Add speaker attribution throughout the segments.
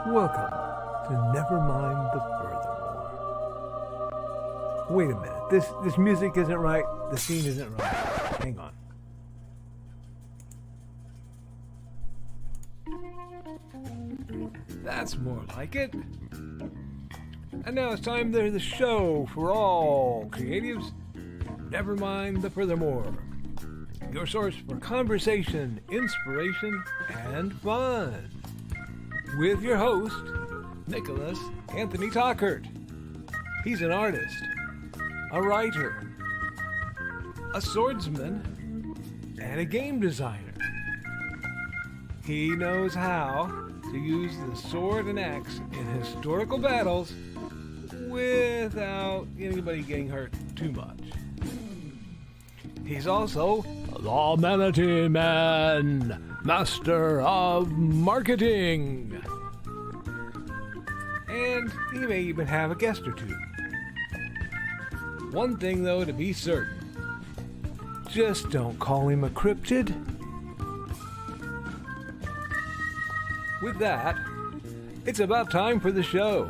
Speaker 1: Welcome to Nevermind the Furthermore. Wait a minute, this music isn't right, the scene isn't right. Hang on. That's more like it. And now it's time for the show for all creatives. Nevermind the Furthermore. Your source for conversation, inspiration, and fun. With your host, Nicholas Anthony Tockert. He's an artist, a writer, a swordsman, and a game designer. He knows how to use the sword and axe in historical battles without anybody getting hurt too much. He's also the Manatee Man, master of marketing. And he may even have a guest or two. One thing, though, to be certain. Just don't call him a cryptid. With that, it's about time for the show.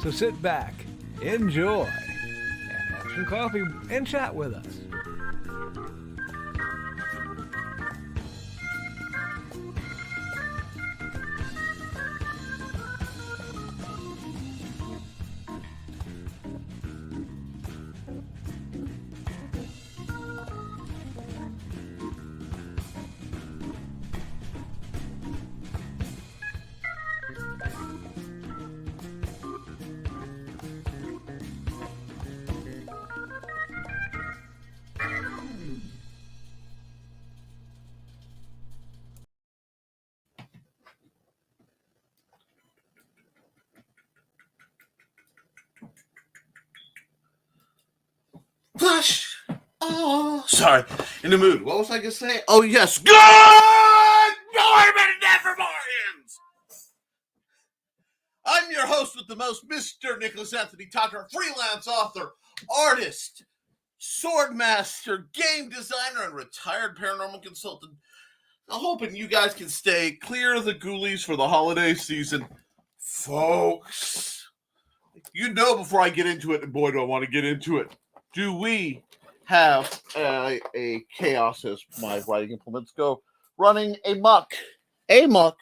Speaker 1: So sit back, enjoy, and have some coffee and chat with us.
Speaker 2: Push. Oh, sorry. In the mood. What was I going to say? Oh, yes. Good morning, Nevermind! I'm your host with the most, Mr. Nicholas Anthony Tockert, freelance author, artist, swordmaster, game designer, and retired paranormal consultant. I'm hoping you guys can stay clear of the ghoulies for the holiday season. Folks, you know before I get into it, and boy, do I want to get into it. Do we have a chaos, as my writing implements go, running amok? Amok.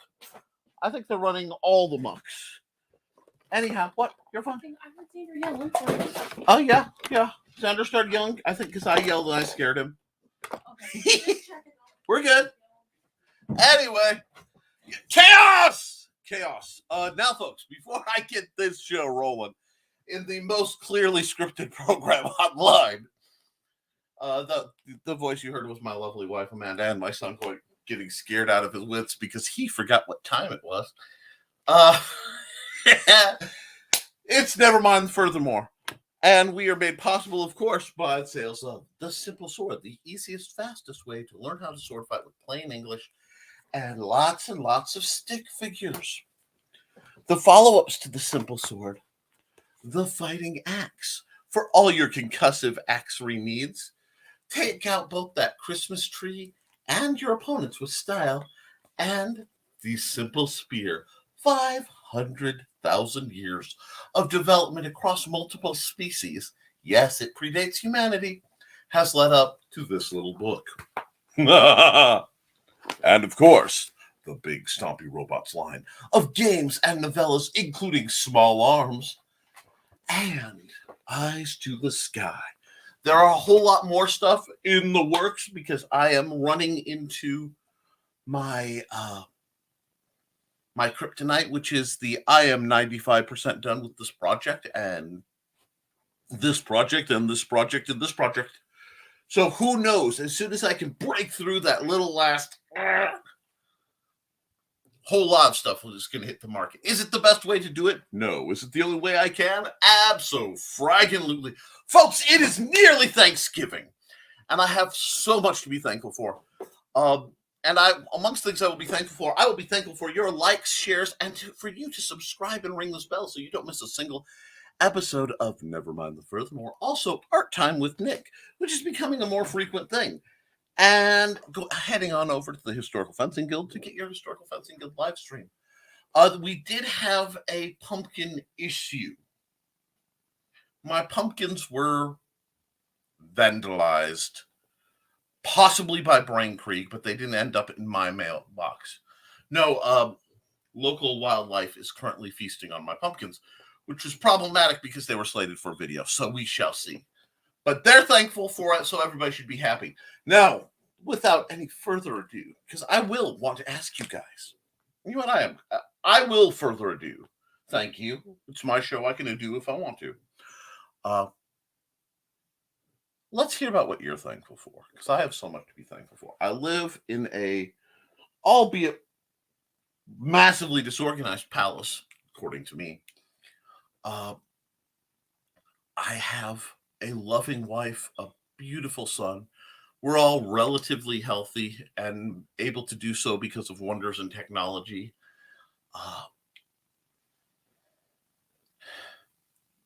Speaker 2: I think they're running all the mucks. Anyhow, what? You're fine?
Speaker 3: I heard Xander yelling.
Speaker 2: Oh, yeah. Xander started yelling, I think, because I yelled and I scared him.
Speaker 3: Okay.
Speaker 2: We're good. Anyway, chaos! Now, folks, before I get this show rolling, in the most clearly scripted program online, the voice you heard was my lovely wife, Amanda, and my son getting scared out of his wits because he forgot what time it was. It's Nevermind the Furthermore. And we are made possible, of course, by the sales of The Simple Sword, the easiest, fastest way to learn how to sword fight with plain English and lots of stick figures. The follow-ups to The Simple Sword, The Fighting Axe, for all your concussive axery needs. Take out both that Christmas tree and your opponents with style, and The Simple Spear, 500,000 years of development across multiple species. Yes, it predates humanity, has led up to this little book. And of course, the Big Stompy Robots line of games and novellas, including Small Arms and Eyes to the Sky. There are a whole lot more stuff in the works because I am running into my my kryptonite, which is I am 95% done with this project and this project and this project and this project. So who knows? As soon as I can break through that little last whole lot of stuff is going to hit the market. Is it the best way to do it? No. Is it the only way I can? Abso-fraggin-lutely. Folks, it is nearly Thanksgiving, and I have so much to be thankful for. And amongst things I will be thankful for your likes, shares, and for you to subscribe and ring this bell so you don't miss a single episode of Nevermind the Furthermore. Also, Art Time with Nick, which is becoming a more frequent thing. And heading on over to the Historical Fencing Guild to get your Historical Fencing Guild live stream. We did have a pumpkin issue. My pumpkins were vandalized, possibly by Brain Creek, but they didn't end up in my mailbox. No, local wildlife is currently feasting on my pumpkins, which was problematic because they were slated for video. So we shall see. But they're thankful for it, so everybody should be happy. Now, without any further ado, because I will want to ask you guys, you know what I will further ado. Thank you. It's my show. I can do if I want to. Let's hear about what you're thankful for, because I have so much to be thankful for. I live in a, albeit massively disorganized palace, according to me. I have a loving wife, a beautiful son. We're all relatively healthy and able to do so because of wonders in technology.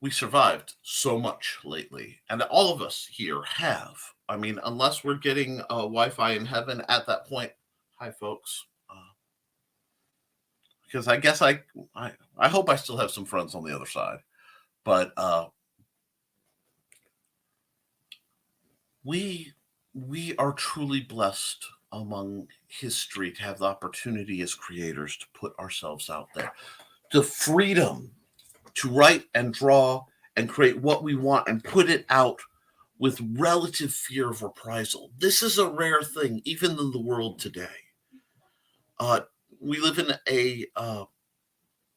Speaker 2: We survived so much lately, and all of us here have. I mean, unless we're getting Wi-Fi in heaven at that point. Hi, folks. Because I guess I hope I still have some friends on the other side, but we are truly blessed among history to have the opportunity as creators to put ourselves out there, the freedom to write and draw and create what we want and put it out with relative fear of reprisal. This is a rare thing, even in the world today. We live in a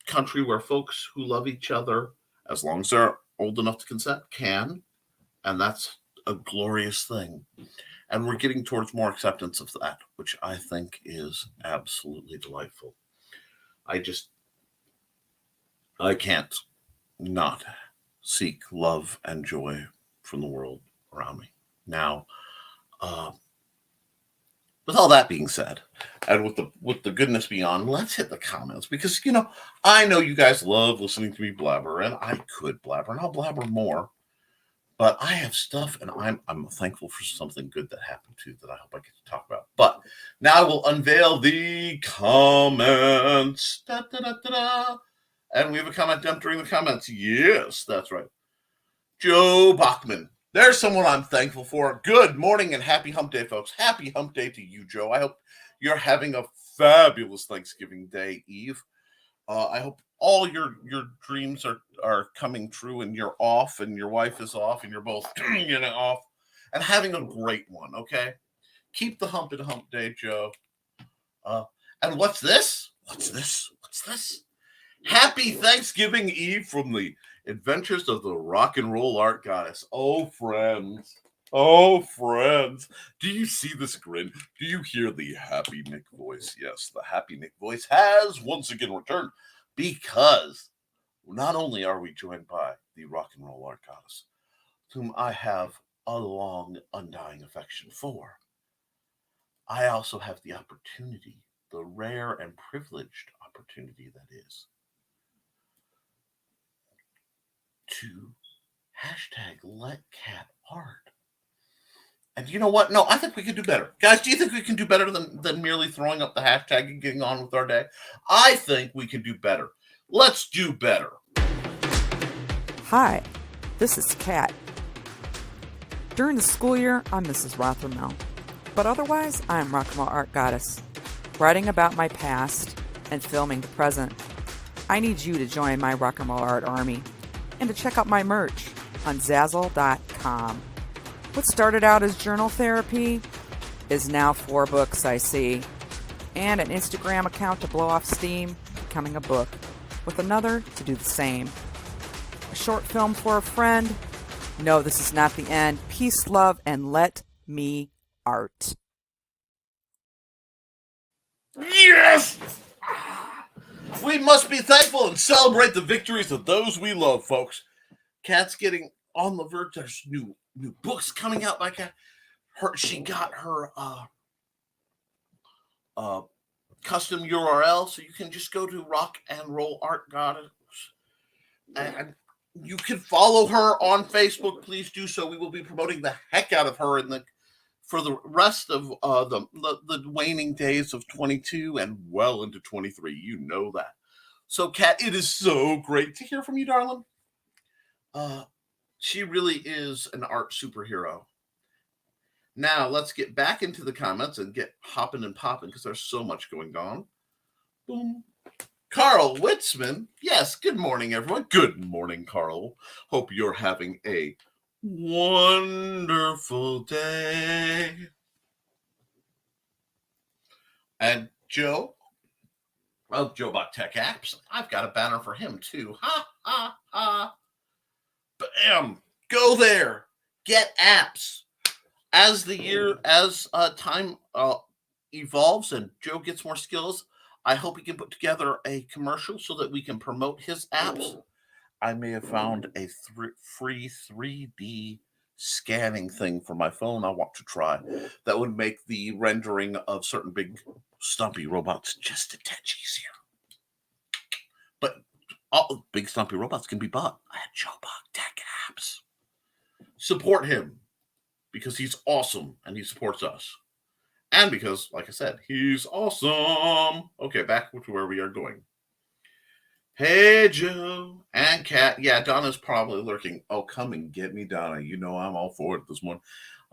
Speaker 2: country where folks who love each other, as long as they're old enough to consent, can, and that's a glorious thing. And we're getting towards more acceptance of that, which I think is absolutely delightful. I can't not seek love and joy from the world around me. Now, with all that being said, and with the goodness beyond, let's hit the comments, because I know you guys love listening to me blabber, and I could blabber, and I'll blabber more. But I have stuff, and I'm thankful for something good that happened too that I hope I get to talk about. But now I will unveil the comments. Da, da, da, da, da. And we have a comment dump during the comments. Yes, that's right. Joe Bachman. There's someone I'm thankful for. Good morning and happy hump day, folks. Happy hump day to you, Joe. I hope you're having a fabulous Thanksgiving Day, Eve. I hope all your dreams are coming true, and you're off, and your wife is off, and you're both off, and having a great one, okay? Keep the hump day, Joe. And what's this? What's this? Happy Thanksgiving Eve from the Adventures of the Rock and Roll Art Goddess. Oh, friends. Do you see this grin? Do you hear the Happy Nick voice? Yes, the Happy Nick voice has once again returned, because not only are we joined by the Rock and Roll Art Goddess, whom I have a long, undying affection for, I also have the opportunity, the rare and privileged opportunity that is, to #LetCatArt. And you know what? No, I think we can do better. Guys, do you think we can do better than merely throwing up the hashtag and getting on with our day? I think we can do better. Let's do better.
Speaker 4: Hi, this is Kat. During the school year, I'm Mrs. Rothermel. But otherwise, I'm Rock and Roll Art Goddess, writing about my past and filming the present. I need you to join my Rock and Roll Art army and to check out my merch on Zazzle.com. What started out as journal therapy is now 4 books, I see, and an Instagram account to blow off steam, becoming a book, with another to do the same. A short film for a friend. No, this is not the end. Peace, love, and let me art.
Speaker 2: Yes! We must be thankful and celebrate the victories of those we love, folks. Kat's getting on the verge. There's new books coming out by Kat. She got her custom URL, so you can just go to Rock and Roll Art Goddess, and you can follow her on Facebook. Please do so. We will be promoting the heck out of her for the rest of the waning days of 22 and well into 23. You know that. So, Kat, it is so great to hear from you, darling. She really is an art superhero. Now, let's get back into the comments and get hopping and popping because there's so much going on. Boom. Carl Witzman. Yes, good morning, everyone. Good morning, Carl. Hope you're having a wonderful day. And Joe of Joe Bot Tech Apps. I've got a banner for him, too. Ha, ha, ha. Bam. Go there. Get apps. As time evolves and Joe gets more skills, I hope he can put together a commercial so that we can promote his apps. I may have found a free 3D scanning thing for my phone I want to try that would make the rendering of certain big stumpy robots just a touch easier. But all big stumpy robots can be bought at JoeBot Tech Apps. Support him because he's awesome and he supports us. And because, like I said, he's awesome. Okay, back to where we are going. Hey, Joe and Kat. Yeah, Donna's probably lurking. Oh, come and get me, Donna. You know I'm all for it this morning.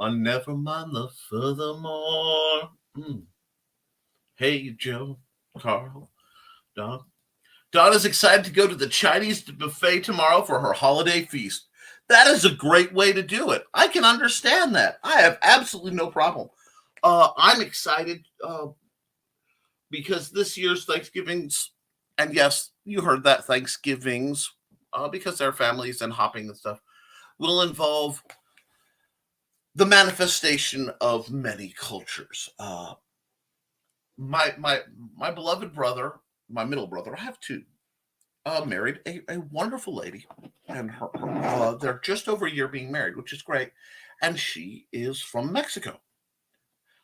Speaker 2: Nevermind the Furthermore. Hey, Joe, Carl, Donna. Donna's excited to go to the Chinese buffet tomorrow for her holiday feast. That is a great way to do it. I can understand that. I have absolutely no problem. I'm excited because this year's Thanksgivings, and yes, you heard that, Thanksgivings, because they're families and hopping and stuff, will involve the manifestation of many cultures. My beloved brother, my middle brother, I have two, married a wonderful lady, and they're just over a year being married, which is great, and she is from Mexico.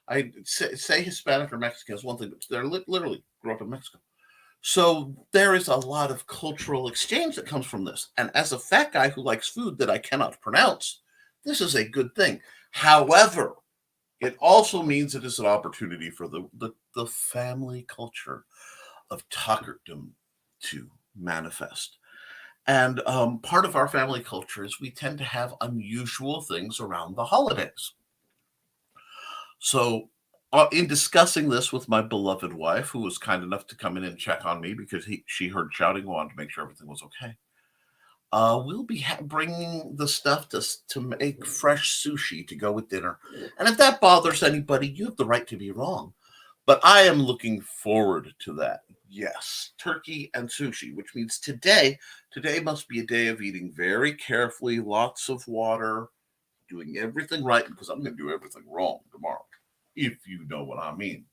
Speaker 2: I say Hispanic or Mexican is one thing, but they're literally grew up in Mexico. So there is a lot of cultural exchange that comes from this. And as a fat guy who likes food that I cannot pronounce, this is a good thing. However, it also means it is an opportunity for the family culture of Tockert to manifest. And part of our family culture is we tend to have unusual things around the holidays. So in discussing this with my beloved wife, who was kind enough to come in and check on me because she heard shouting, wanted to make sure everything was okay, we'll be bringing the stuff to make fresh sushi to go with dinner. And if that bothers anybody, you have the right to be wrong. But I am looking forward to that. Yes, turkey and sushi, which means today must be a day of eating very carefully, lots of water, doing everything right, because I'm going to do everything wrong tomorrow, if you know what I mean.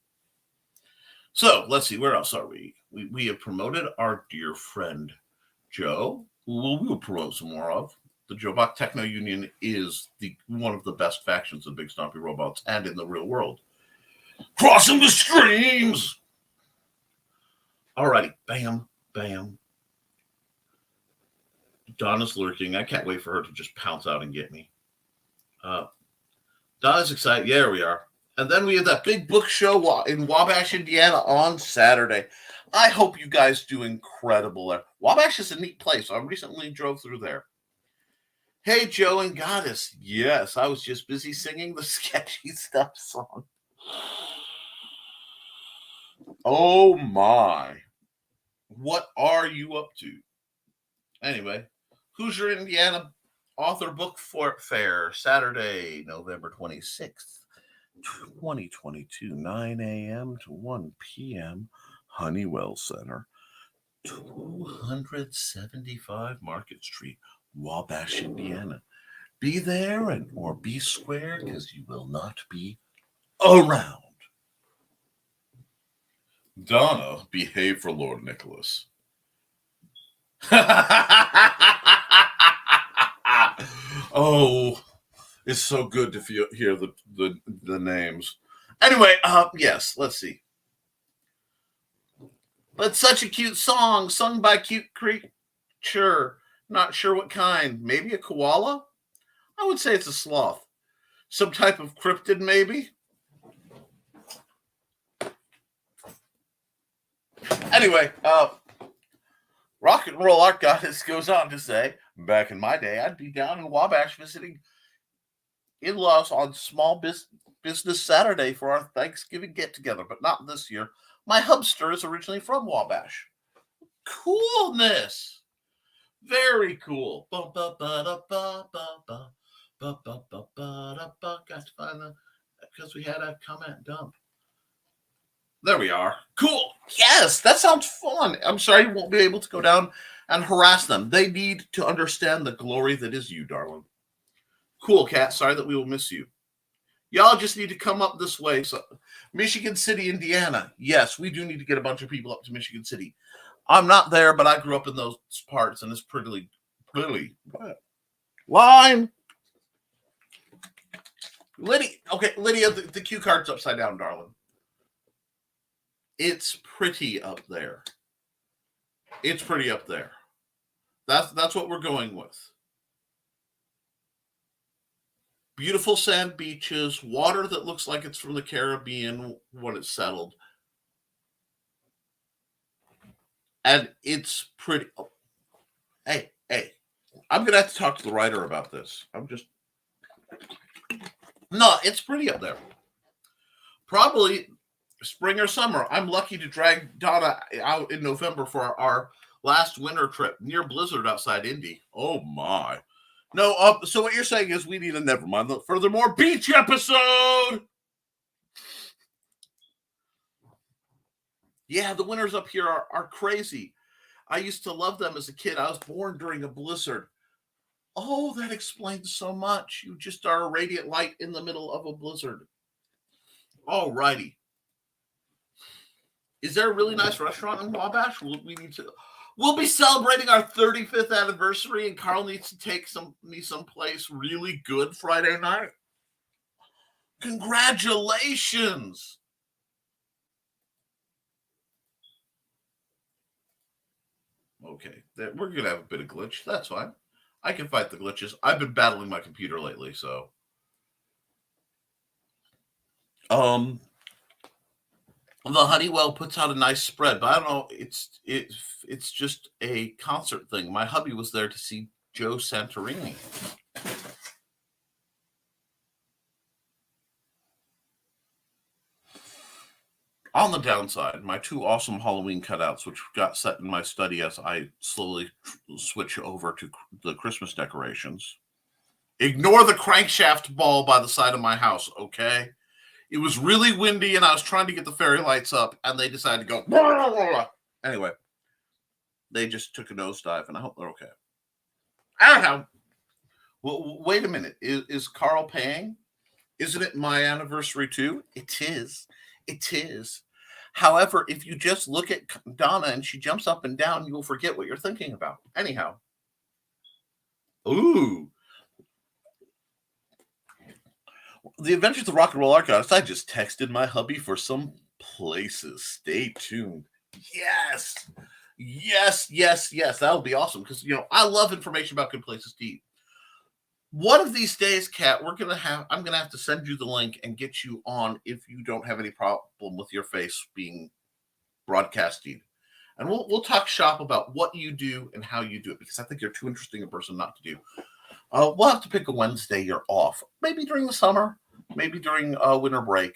Speaker 2: So let's see, where else are we? We have promoted our dear friend Joe, who we will promote some more of. The JoeBot Techno Union is one of the best factions of Big Stompy Robots and in the real world. Crossing the streams! Alrighty, bam, bam. Donna's lurking. I can't wait for her to just pounce out and get me. Donna's excited. Yeah, there we are. And then we have that big book show in Wabash, Indiana on Saturday. I hope you guys do incredible there. Wabash is a neat place. I recently drove through there. Hey, Joe and Goddess. Yes, I was just busy singing the Sketchy Stuff song. Oh, my. What are you up to? Anyway, Hoosier, Indiana Author Book Fair, Saturday, November 26th, 2022, 9 a.m. to 1 p.m., Honeywell Center, 275 Market Street, Wabash, Indiana. Be there or be square, because you will not be around. Donna, behave for Lord Nicholas. Oh, it's so good to hear the names. Anyway, yes, let's see. But such a cute song, sung by cute creature. Not sure what kind. Maybe a koala? I would say it's a sloth. Some type of cryptid, maybe? Anyway, Rock and Roll Art Goddess goes on to say, back in my day, I'd be down in Wabash visiting in-laws on small business Saturday for our Thanksgiving get-together, but not this year. My hubster is originally from Wabash. Coolness. Very cool. Got to find that because we had a comment dump. There we are. Cool. Yes, that sounds fun. I'm sorry you won't be able to go down and harass them. They need to understand the glory that is you, darling. Cool, Cat. Sorry that we will miss you. Y'all just need to come up this way. So, Michigan City, Indiana. Yes, we do need to get a bunch of people up to Michigan City. I'm not there, but I grew up in those parts, and it's pretty. Line. Lydia. Okay, Lydia, the cue card's upside down, darling. It's pretty up there. It's pretty up there. That's what we're going with. Beautiful sand beaches, water that looks like it's from the Caribbean when it's settled. And it's pretty. Oh, hey, I'm going to have to talk to the writer about this. No, it's pretty up there. Probably spring or summer. I'm lucky to drag Donna out in November for our last winter trip near blizzard outside Indy. Oh, my. No, so what you're saying is we need a Nevermind the Furthermore beach episode. Yeah, the winters up here are crazy. I used to love them as a kid. I was born during a blizzard. Oh, that explains so much. You just are a radiant light in the middle of a blizzard. All righty. Is there a really nice restaurant in Wabash? We'll be celebrating our 35th anniversary, and Carl needs to take me someplace really good Friday night. Congratulations! Okay, we're going to have a bit of glitch. That's fine. I can fight the glitches. I've been battling my computer lately, so. The Honeywell puts out a nice spread, but I don't know. It's just a concert thing. My hubby was there to see Joe Santorini. On the downside, my two awesome Halloween cutouts, which got set in my study as I slowly switch over to the Christmas decorations. Ignore the crankshaft ball by the side of my house, okay? It was really windy, and I was trying to get the fairy lights up, and they decided to go. Blah, blah, blah. Anyway, they just took a nosedive, and I hope they're okay. I don't know. Well, wait a minute. Is Carl paying? Isn't it my anniversary too? It is. It is. However, if you just look at Donna and she jumps up and down, you will forget what you're thinking about. Anyhow. Ooh. The Adventures of Rock and Roll Art Goddess. I just texted my hubby for some places. Stay tuned. Yes. That'll be awesome because, I love information about good places to eat. One of these days, Kat, I'm going to have to send you the link and get you on if you don't have any problem with your face being broadcasted. And we'll talk shop about what you do and how you do it because I think you're too interesting a person not to do. We'll have to pick a Wednesday you're off. Maybe during the summer, maybe during winter break.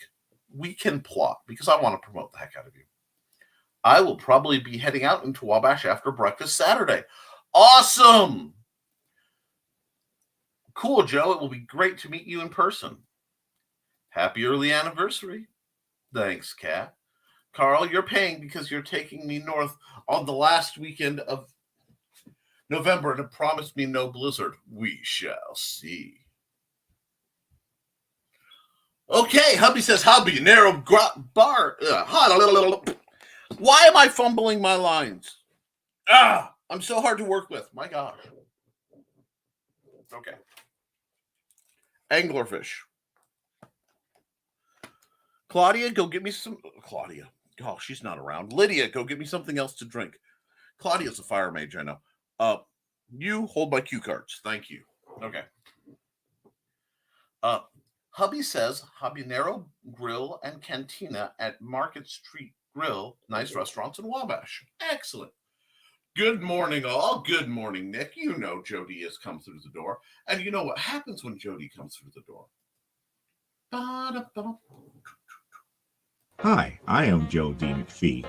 Speaker 2: We can plot because I want to promote the heck out of you. I will probably be heading out into Wabash after breakfast Saturday. Awesome! Cool, Joe. It will be great to meet you in person. Happy early anniversary. Thanks, Kat. Carl, you're paying because you're taking me north on the last weekend of November and have promised me no blizzard. We shall see. Okay, hubby says hubby. Narrow bar. Why am I fumbling my lines? I'm so hard to work with. My gosh. Okay. Anglerfish. Claudia, go get me some. Claudia. Oh, she's not around. Lydia, go get me something else to drink. Claudia's a fire mage, I know. You hold my cue cards. Thank you. Okay. Hubby says Habanero Grill and Cantina at Market Street Grill. Nice restaurants in Wabash. Excellent. Good morning, all. Good morning, Nick. You know Jody has come through the door. And you know what happens when Jody comes through the door?
Speaker 5: Hi, I am Joe D. McPhee.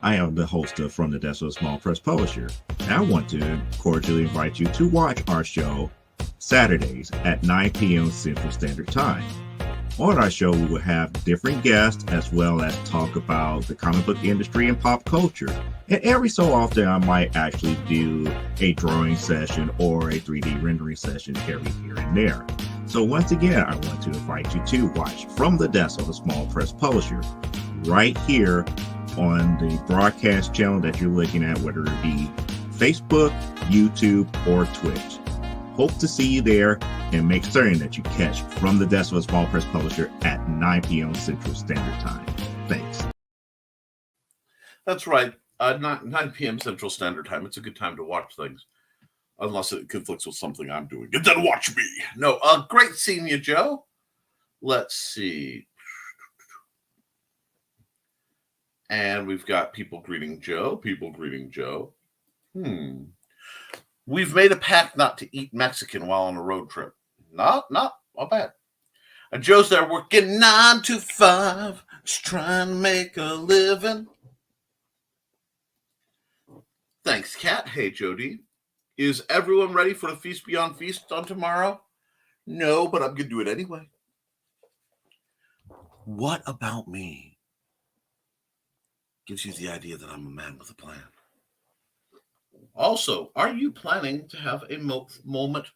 Speaker 5: I am the host of From the Desk of a Small Press Publisher, and I want to cordially invite you to watch our show Saturdays at 9 p.m. Central Standard Time. On our show, we will have different guests as well as talk about the comic book industry and pop culture. And every so often, I might actually do a drawing session or a 3D rendering session every here and there. So once again, I want to invite you to watch From the Desk of a Small Press Publisher right here on the broadcast channel that you're looking at, whether it be Facebook, YouTube, or Twitch. Hope to see you there, and make certain that you catch From the Desk of a Small Press Publisher at 9 p.m. Central Standard Time. Thanks.
Speaker 2: That's right. 9 p.m. Central Standard Time. It's a good time to watch things. Unless it conflicts with something I'm doing. And then watch me. No, great seeing you, Joe. Let's see. And we've got people greeting Joe. We've made a pact not to eat Mexican while on a road trip. Not bad. And Joe's there working 9 to 5, just trying to make a living. Thanks, Kat. Hey, Jody. Is everyone ready for the Feast Beyond Feast on tomorrow? No, but I'm going to do it anyway. What about me gives you the idea that I'm a man with a plan? Also, are you planning to have a moment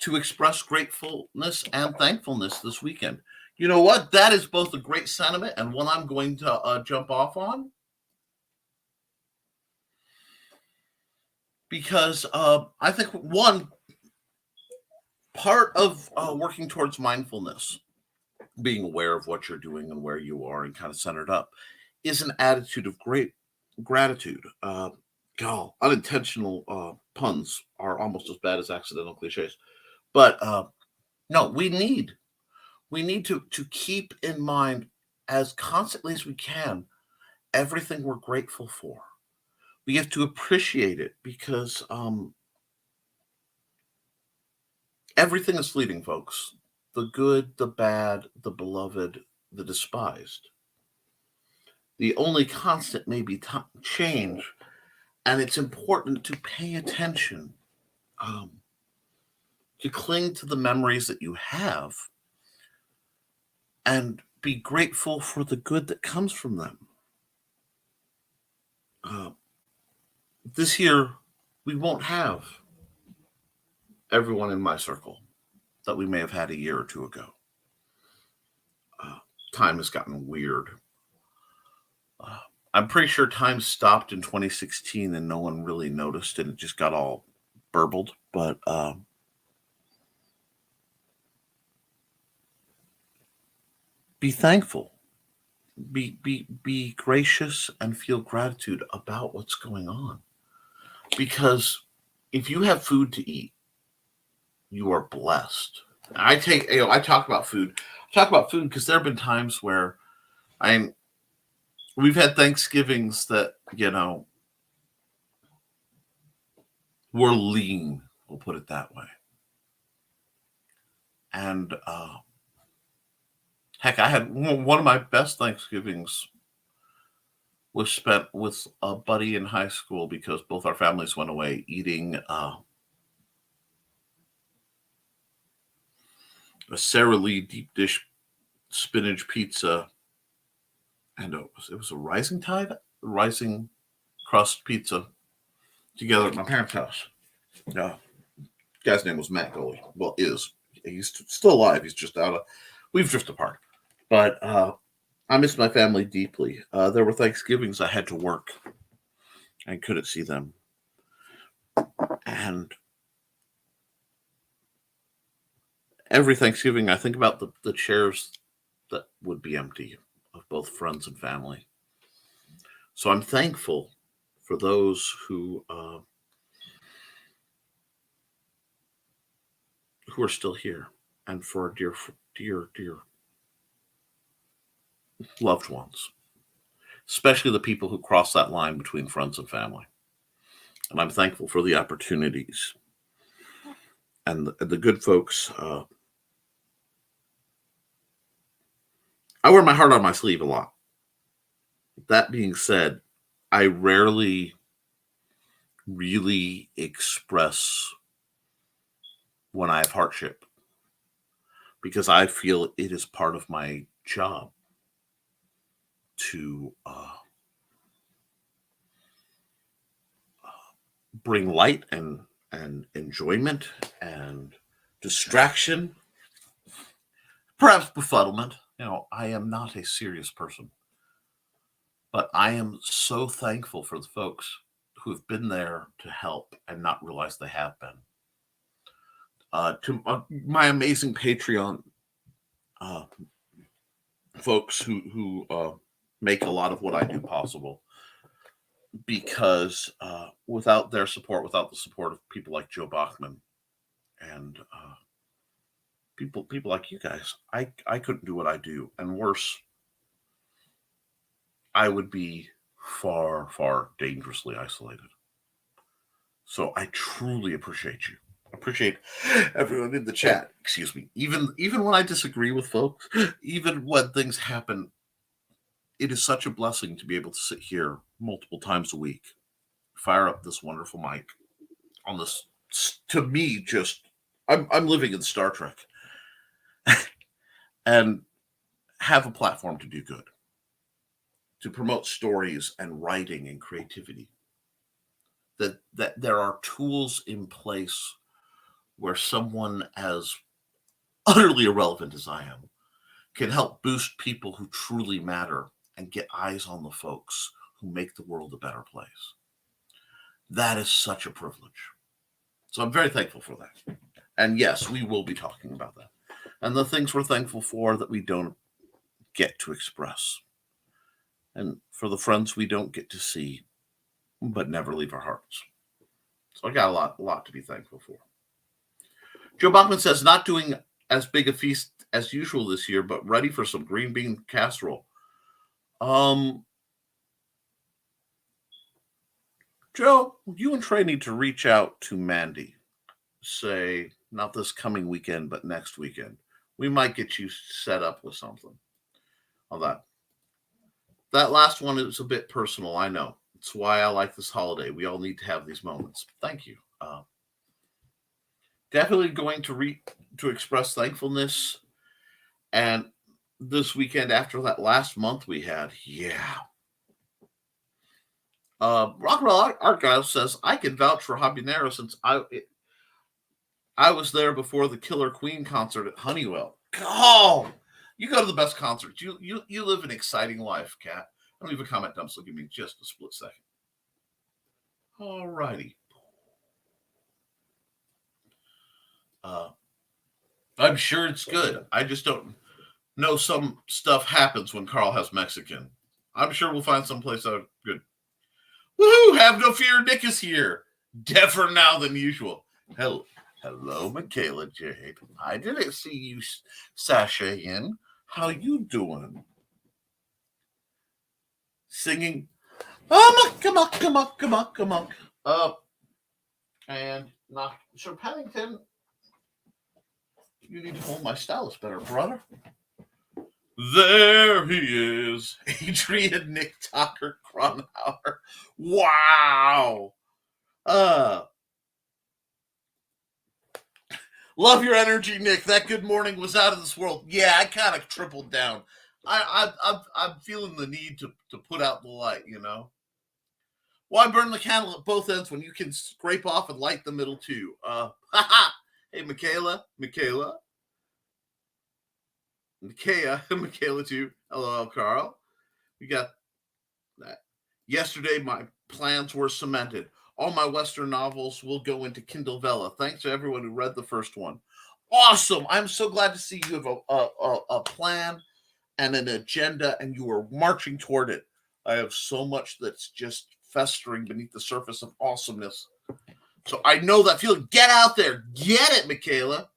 Speaker 2: to express gratefulness and thankfulness this weekend? You know what? That is both a great sentiment and one I'm going to jump off on. Because I think one part of working towards mindfulness, being aware of what you're doing and where you are and kind of centered up, is an attitude of great gratitude. Unintentional puns are almost as bad as accidental cliches. But no, we need to keep in mind as constantly as we can everything we're grateful for. We have to appreciate it because everything is fleeting, folks. The good, the bad, the beloved, the despised. The only constant may be change, and it's important to pay attention, to cling to the memories that you have, and be grateful for the good that comes from them. This year, we won't have everyone in my circle that we may have had a year or two ago. Time has gotten weird. I'm pretty sure time stopped in 2016 and no one really noticed and it just got all burbled. But be thankful. Be gracious and feel gratitude about what's going on. Because if you have food to eat, you are blessed. I talk about food. I talk about food because there have been times where we've had Thanksgivings that, we're lean. We'll put it that way. And heck, I had one of my best Thanksgivings was spent with a buddy in high school because both our families went away eating a Sara Lee deep dish spinach pizza, and it was a rising crust pizza together at my parents' house. Guy's name was Matt Goley. Well, he's still alive. He's just we've drifted apart. But I miss my family deeply. There were Thanksgivings I had to work and couldn't see them. And every Thanksgiving, I think about the chairs that would be empty of both friends and family. So I'm thankful for those who are still here and for our dear loved ones, especially the people who cross that line between friends and family. And I'm thankful for the opportunities and the good folks. I wear my heart on my sleeve a lot. That being said, I rarely really express when I have hardship because I feel it is part of my job to bring light and enjoyment and distraction, perhaps befuddlement. I am not a serious person, but I am so thankful for the folks who have been there to help and not realize they have been. To my amazing Patreon folks who make a lot of what I do possible, because without their support, without the support of people like Joe Bachman and people like you guys, I couldn't do what I do, and worse, I would be far, far dangerously isolated. So I truly appreciate you. Appreciate everyone in the chat. Excuse me. Even when I disagree with folks, even when things happen, it is such a blessing to be able to sit here multiple times a week, fire up this wonderful mic on this. To me, just I'm living in Star Trek, and have a platform to do good, to promote stories and writing and creativity. That there are tools in place where someone as utterly irrelevant as I am can help boost people who truly matter and get eyes on the folks who make the world a better place. That is such a privilege. So I'm very thankful for that. And yes, we will be talking about that. And the things we're thankful for that we don't get to express. And for the friends we don't get to see, but never leave our hearts. So I got a lot to be thankful for. Joe Bachman says, not doing as big a feast as usual this year, but ready for some green bean casserole. Joe, you and Trey need to reach out to Mandy. Say, not this coming weekend, but next weekend. We might get you set up with something on that. That last one is a bit personal, I know. It's why I like this holiday. We all need to have these moments. Thank you. Definitely going to express thankfulness. And this weekend, after that last month we had, Rockwell Art says, I can vouch for Habanero since I was there before the Killer Queen concert at Honeywell. Oh, you go to the best concerts. You live an exciting life, Kat. I don't leave a comment dump, so give me just a split second. All righty. I'm sure it's good. I just don't know, some stuff happens when Carl has Mexican. I'm sure we'll find some place out good. Woohoo! Have no fear, Nick is here. Deafer now than usual. Hello, Michaela Jade. I didn't see you sashay in. How you doing? Singing. Oh, come on. And not Sir Pennington. You need to hold my stylus better, brother. There he is. Adrian Nick Tockert Cronauer. Wow. Love your energy, Nick. That good morning was out of this world. Yeah, I kind of tripled down. I'm feeling the need to put out the light, you know. Why burn the candle at both ends when you can scrape off and light the middle too? Hey, Michaela too. Hello, Carl. We got that. Yesterday, my plans were cemented. All my Western novels will go into Kindle Vella. Thanks to everyone who read the first one. Awesome. I'm so glad to see you have a plan and an agenda, and you are marching toward it. I have so much that's just festering beneath the surface of awesomeness. So I know that feeling. Get out there. Get it, Michaela.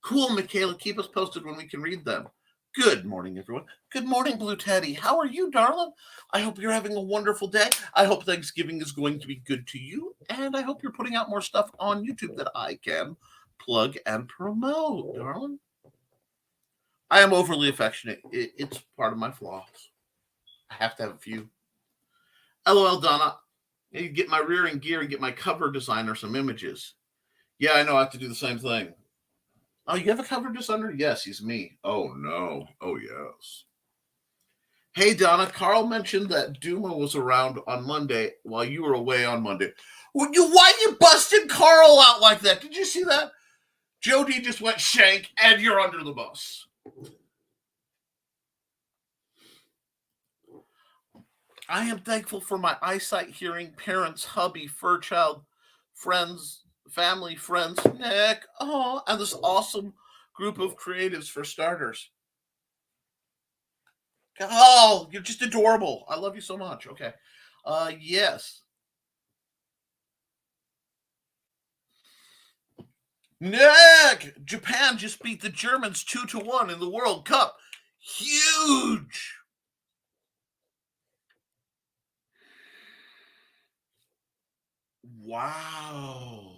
Speaker 2: Cool, Michaela. Keep us posted when we can read them. Good morning, everyone. Good morning, Blue Teddy. How are you, darling? I hope you're having a wonderful day. I hope Thanksgiving is going to be good to you. And I hope you're putting out more stuff on YouTube that I can plug and promote, darling. I am overly affectionate. It's part of my flaws. I have to have a few. LOL, Donna. You get my rear end gear and get my cover designer some images. Yeah, I know. I have to do the same thing. Oh, you have a cover designer? Yes, he's me. Oh, no. Oh, yes. Hey, Donna, Carl mentioned that Duma was around on Monday while you were away on Monday. Why you busted Carl out like that? Did you see that? Jody just went shank, and you're under the bus. I am thankful for my eyesight, hearing, parents, hubby, fur child, friends, family, friends, Nick, and this awesome group of creatives for starters. Oh, you're just adorable. I love you so much. Okay. Yes. Nick! Japan just beat the Germans 2-1 in the World Cup. Huge! Wow.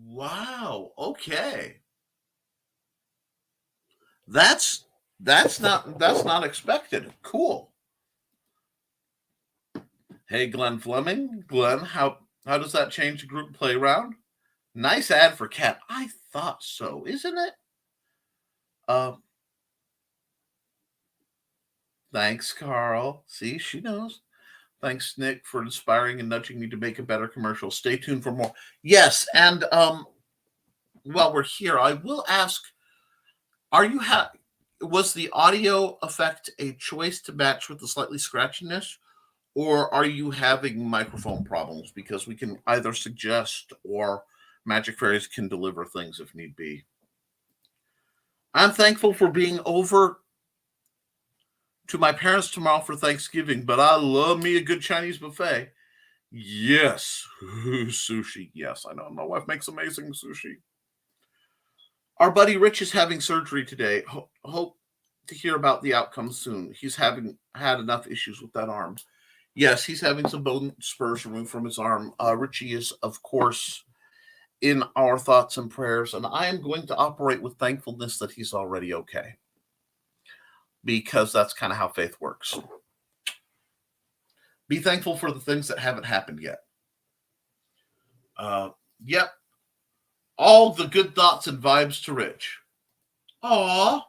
Speaker 2: Wow. Okay. That's not expected. Cool. Hey, Glenn Fleming. Glenn, how does that change the group play round? Nice ad for Cat. I thought so, isn't it? Thanks, Carl. See, she knows. Thanks, Nick, for inspiring and nudging me to make a better commercial. Stay tuned for more. Yes, and while we're here, I will ask: was the audio effect a choice to match with the slightly scratchiness, or are you having microphone problems? Because we can either suggest or Magic Fairies can deliver things if need be. I'm thankful for being over to my parents tomorrow for Thanksgiving, but I love me a good Chinese buffet. Yes. Sushi. Yes, I know. My wife makes amazing sushi. Our buddy Rich is having surgery today. Hope to hear about the outcome soon. He's had enough issues with that arm. Yes, he's having some bone spurs removed from his arm. Richie is, of course, in our thoughts and prayers, and I am going to operate with thankfulness that he's already okay, because that's kind of how faith works. Be thankful for the things that haven't happened yet. Yep. All the good thoughts and vibes to Rich. Aw,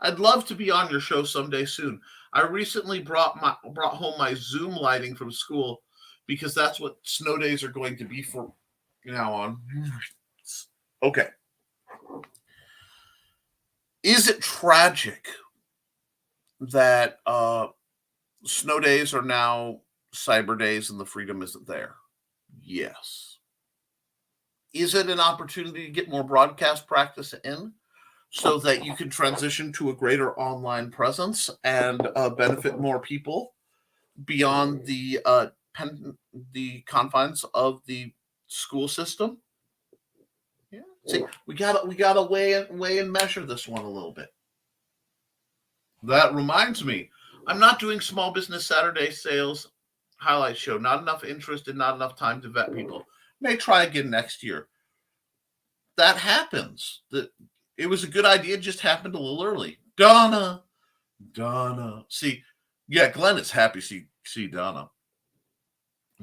Speaker 2: I'd love to be on your show someday soon. I recently brought home my Zoom lighting from school because that's what snow days are going to be from now on. Okay. Is it tragic that snow days are now cyber days and the freedom isn't there? Yes. Is it an opportunity to get more broadcast practice in so that you can transition to a greater online presence and benefit more people beyond the confines of the school system? Yeah. See, we gotta weigh and measure this one a little bit. That reminds me, I'm not doing Small Business Saturday Sales Highlight Show. Not enough interest and not enough time to vet people. May try again next year. That happens. It was a good idea. It just happened a little early. Donna. See, yeah, Glenn is happy to see Donna.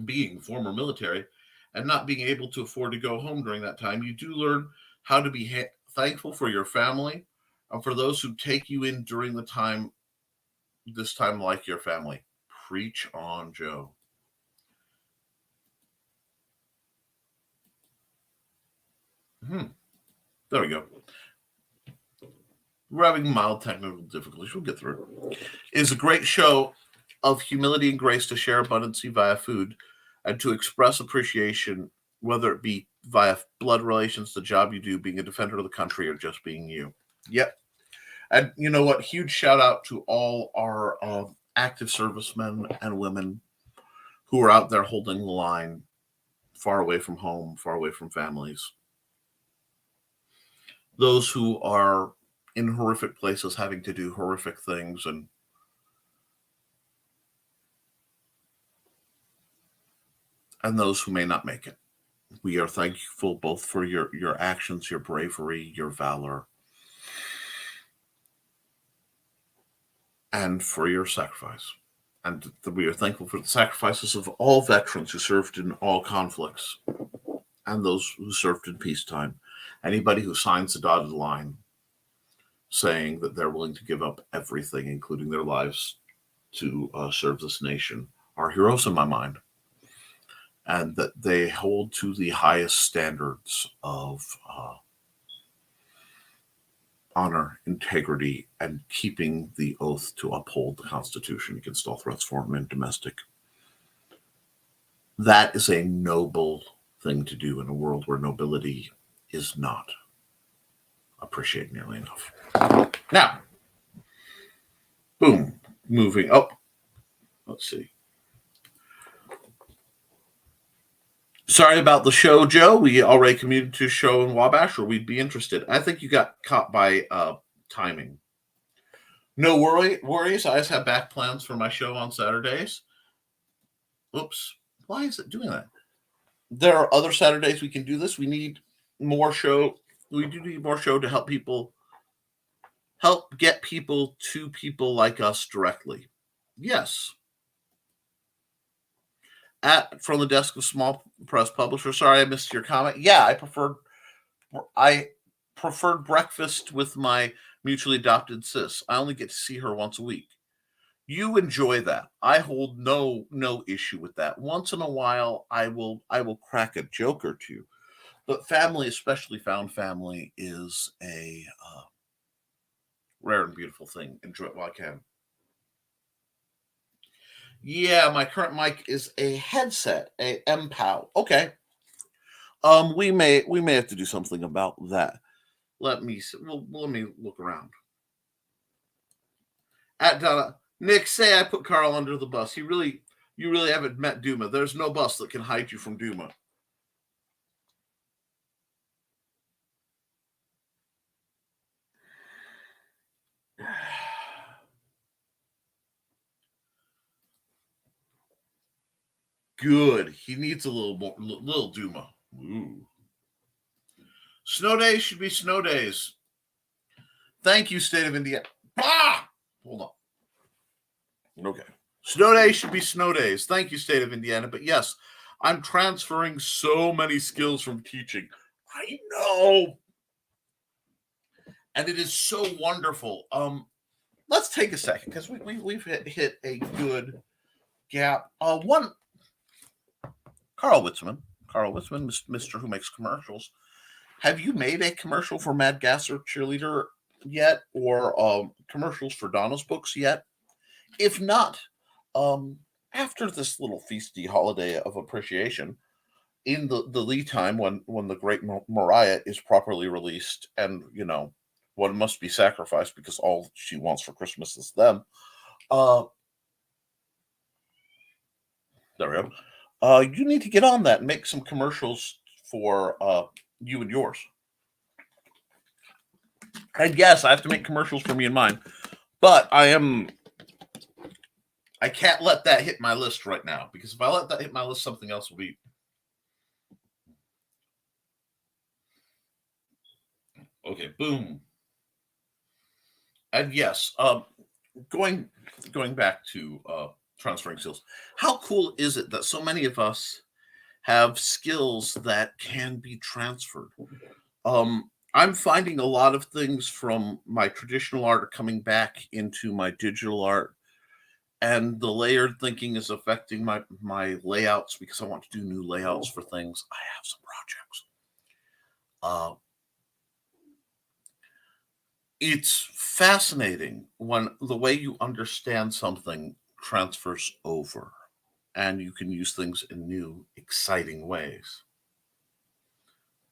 Speaker 2: Being former military and not being able to afford to go home during that time, you do learn how to be thankful for your family and for those who take you in during this time like your family. Preach on, Joe. There we go. We're having mild technical difficulties. We'll get through it. It is a great show of humility and grace to share abundancy via food and to express appreciation, whether it be via blood relations, the job you do, being a defender of the country, or just being you. Yep. And you know what? Huge shout out to all our active servicemen and women who are out there holding the line, far away from home, far away from families. Those who are in horrific places having to do horrific things, and those who may not make it. We are thankful both for your actions, your bravery, your valor, and for your sacrifice. And we are thankful for the sacrifices of all veterans who served in all conflicts and those who served in peacetime. Anybody who signs the dotted line saying that they're willing to give up everything, including their lives, to serve this nation, are heroes in my mind. And that they hold to the highest standards of honor, integrity, and keeping the oath to uphold the Constitution against all threats, foreign and domestic. That is a noble thing to do in a world where nobility is not appreciated nearly enough. Now, boom, moving up. Let's see. Sorry about the show, Joe. We already committed to a show in Wabash, or we'd be interested. I think you got caught by timing. No worries. I just have back plans for my show on Saturdays. Oops. Why is it doing that? There are other Saturdays we can do this. We need more show. We do need more show to help get people to people like us directly. Yes. From the desk of small press publisher. Sorry, I missed your comment. Yeah, I preferred breakfast with my mutually adopted sis. I only get to see her once a week. You enjoy that. I hold no issue with that. Once in a while, I will crack a joke or two. But family, especially found family, is a rare and beautiful thing. Enjoy it while I can. Yeah, my current mic is a headset, a MPOW. Okay. We may have to do something about that. Let me look around. At Donna, Nick, say I put Carl under the bus. You really haven't met Duma. There's no bus that can hide you from Duma. Good. He needs a little Duma. Ooh. Snow days should be snow days. Thank you, State of Indiana. Ah! Hold on. Okay. Snow days should be snow days. Thank you, State of Indiana. But yes, I'm transferring so many skills from teaching. I know. And it is so wonderful. Let's take a second because we've hit a good gap. Carl Witzman, Mr. Who Makes Commercials. Have you made a commercial for Mad Gasser Cheerleader yet, or commercials for Donna's books yet? If not, after this little feasty holiday of appreciation, in the lead time when the Great Mariah is properly released, and one must be sacrificed because all she wants for Christmas is them. There we go. You need to get on that and make some commercials for you and yours. And yes, I have to make commercials for me and mine, but I can't let that hit my list right now, because if I let that hit my list, something else will be. Okay, boom. And yes, going back to transferring skills. How cool is it that so many of us have skills that can be transferred? I'm finding a lot of things from my traditional art are coming back into my digital art, and the layered thinking is affecting my layouts because I want to do new layouts for things. I have some projects. It's fascinating when the way you understand something transfers over, and you can use things in new, exciting ways.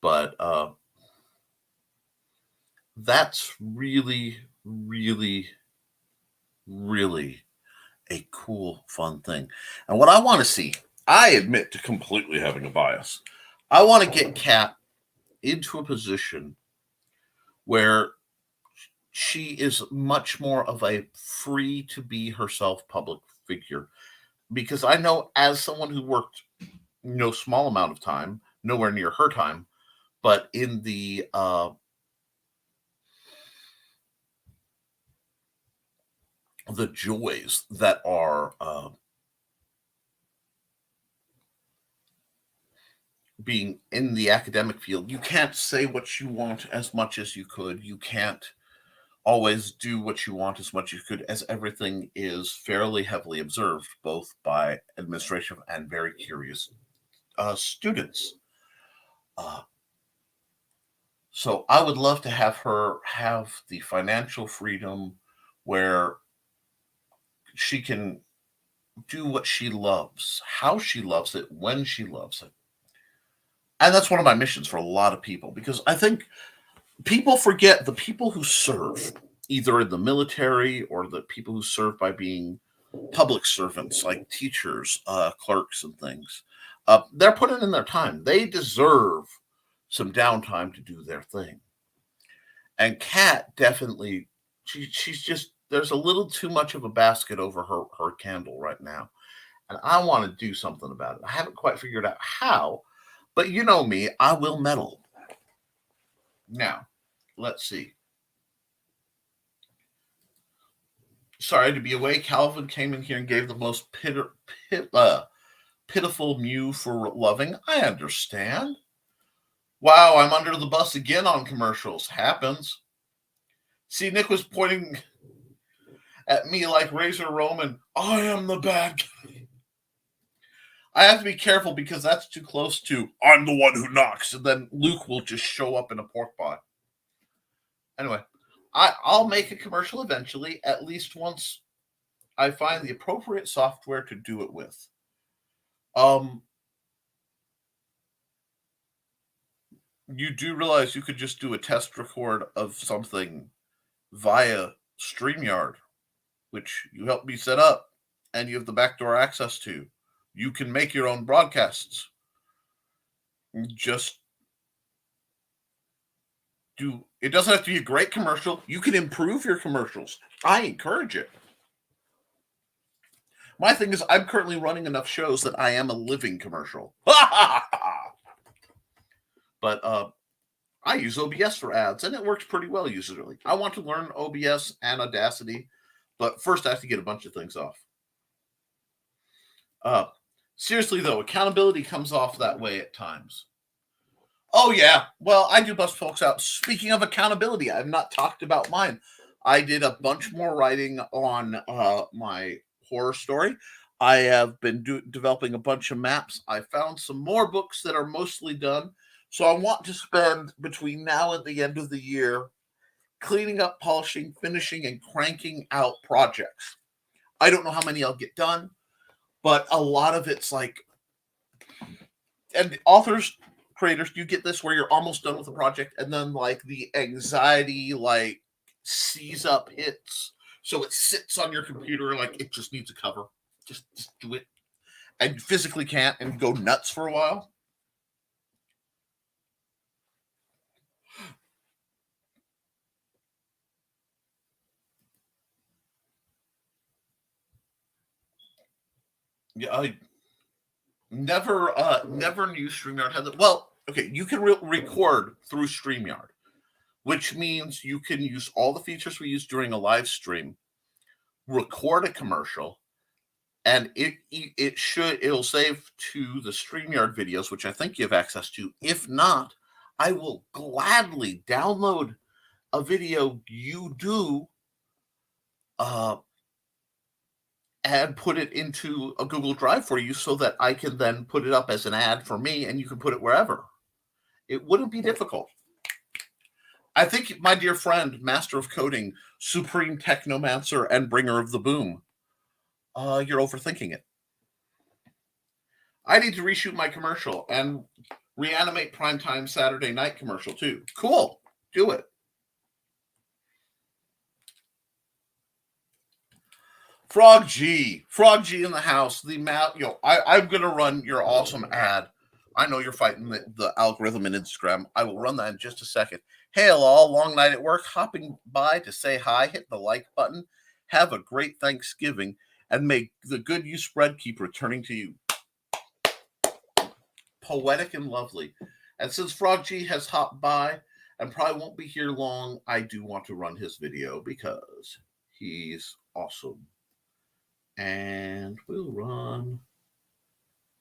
Speaker 2: But that's really, really, really a cool, fun thing. And what I want to see, I admit to completely having a bias. I want to get Kat into a position where she is much more of a free to be herself public figure. Because I know, as someone who worked no small amount of time, nowhere near her time, but in the joys that are being in the academic field, you can't say what you want as much as you could. You can't always do what you want as much as you could, as everything is fairly heavily observed, both by administration and very curious students. So I would love to have her have the financial freedom where she can do what she loves, how she loves it, when she loves it. And that's one of my missions for a lot of people, because I think people forget the people who serve, either in the military or the people who serve by being public servants, like teachers, clerks, and things. They're putting in their time. They deserve some downtime to do their thing. And Kat definitely, she's just, there's a little too much of a basket over her candle right now. And I want to do something about it. I haven't quite figured out how, but you know me, I will meddle. Now, let's see. Sorry to be away. Calvin came in here and gave the most pitiful mew for loving. I understand. Wow, I'm under the bus again on commercials. Happens. See, Nick was pointing at me like Razor Roman. I am the bad guy. I have to be careful because that's too close to I'm the one who knocks, and then Luke will just show up in a pork pie. Anyway, I'll make a commercial eventually, at least once I find the appropriate software to do it with. You do realize you could just do a test record of something via StreamYard, which you helped me set up, and you have the backdoor access to. You can make your own broadcasts. Just do. It doesn't have to be a great commercial. You can improve your commercials. I encourage it. My thing is, I'm currently running enough shows that I am a living commercial. But I use OBS for ads, and it works pretty well usually. I want to learn OBS and Audacity, but first I have to get a bunch of things off. Seriously, though, accountability comes off that way at times. Oh, yeah. Well, I do bust folks out. Speaking of accountability, I've not talked about mine. I did a bunch more writing on my horror story. I have been developing a bunch of maps. I found some more books that are mostly done. So I want to spend between now and the end of the year cleaning up, polishing, finishing, and cranking out projects. I don't know how many I'll get done, but a lot of it's like, and authors, creators, you get this where you're almost done with a project, and then like the anxiety like seize up hits, so it sits on your computer like it just needs a cover. Just do it, and physically can't, and go nuts for a while. Yeah, I never knew StreamYard had that. Well, okay, you can record through StreamYard, which means you can use all the features we use during a live stream, record a commercial, and it'll save to the StreamYard videos, which I think you have access to. If not, I will gladly download a video you do and put it into a Google Drive for you so that I can then put it up as an ad for me, and you can put it wherever. It wouldn't be difficult. I think my dear friend, Master of Coding, Supreme Technomancer, and Bringer of the Boom, you're overthinking it. I need to reshoot my commercial and reanimate Primetime Saturday Night commercial too. Cool. Do it. Frog G in the house. I'm gonna run your awesome ad I know you're fighting the algorithm in Instagram. I will run that in just a second. Hail all, long night at work, hopping by to say hi, hit the like button. Have a great Thanksgiving, and may the good you spread keep returning to you. Poetic and lovely. And since Frog G has hopped by and probably won't be here long, I do want to run his video because he's awesome. And we'll run.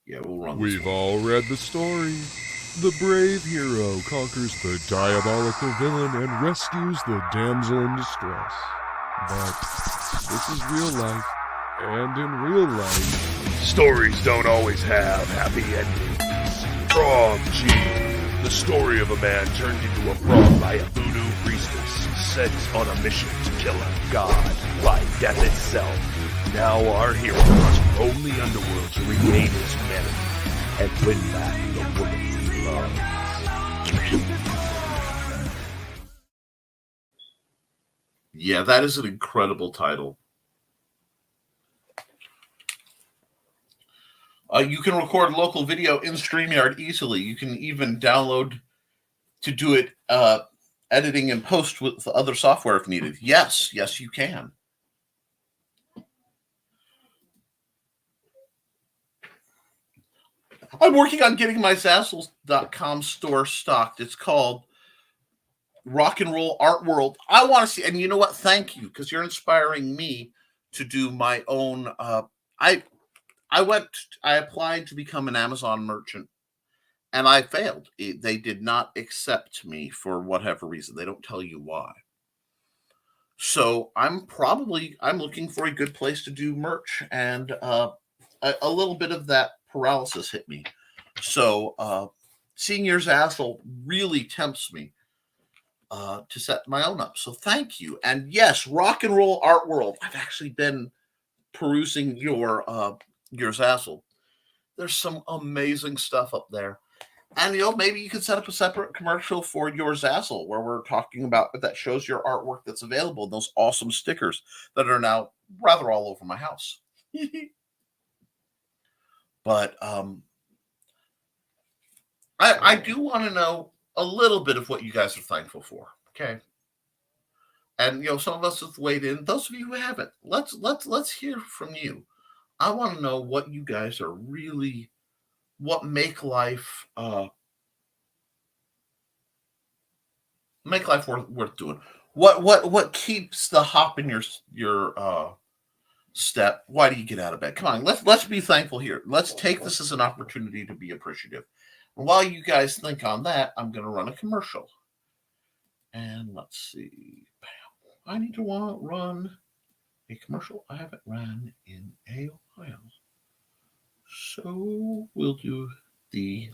Speaker 2: Yeah, we'll run.
Speaker 6: We've all read the story. The brave hero conquers the diabolical villain and rescues the damsel in distress. But this is real life, and in real life, stories don't always have happy endings. Frog G, the story of a man turned into a frog by a voodoo priestess, sent on a mission to kill a god by death itself. Now our hero must roam the underworld to regain his humanity and win back the woman he loves.
Speaker 2: Yeah, that is an incredible title. You can record local video in StreamYard easily. You can even download to do it editing and post with other software if needed. Yes, you can. I'm working on getting my Zazzle.com store stocked. It's called Rock and Roll Art World. I want to see, and you know what? Thank you, because you're inspiring me to do my own. I applied to become an Amazon merchant, and I failed. They did not accept me for whatever reason. They don't tell you why. So I'm looking for a good place to do merch, and a little bit of that paralysis hit me. So seeing your Zazzle really tempts me to set my own up. So thank you. And yes, Rock and Roll Art World. I've actually been perusing your Zazzle. There's some amazing stuff up there. And, maybe you could set up a separate commercial for your Zazzle where we're talking about that shows your artwork that's available, those awesome stickers that are now rather all over my house. But I do want to know a little bit of what you guys are thankful for, okay? And, some of us have weighed in. Those of you who haven't, let's hear from you. I want to know what you guys are really, what make life worth doing. What keeps the hop in your step? Why do you get out of bed? Come on, let's be thankful here. Let's take this as an opportunity to be appreciative. And while you guys think on that, I'm going to run a commercial. And let's see. I need to run a commercial I haven't ran in a while. So we'll do the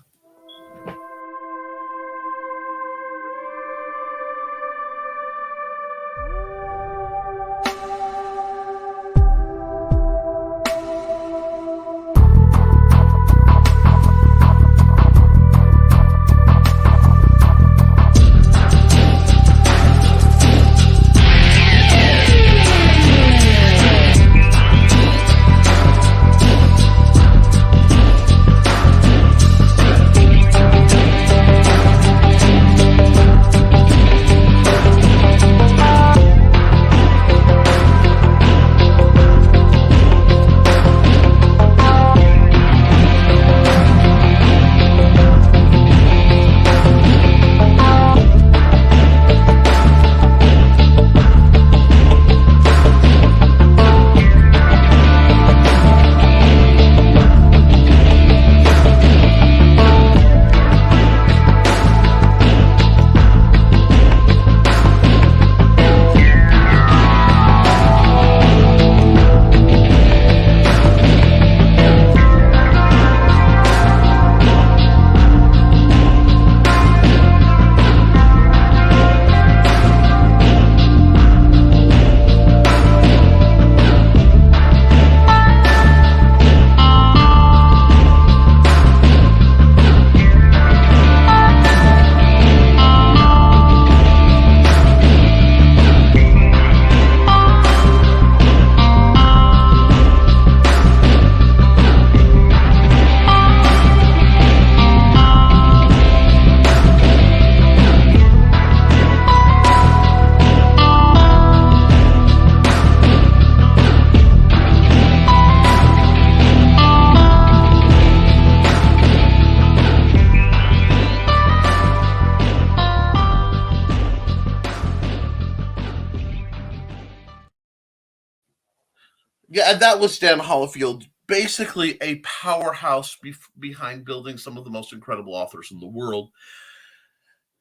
Speaker 2: Yeah, and that was Dan Hollifield, basically a powerhouse behind building some of the most incredible authors in the world,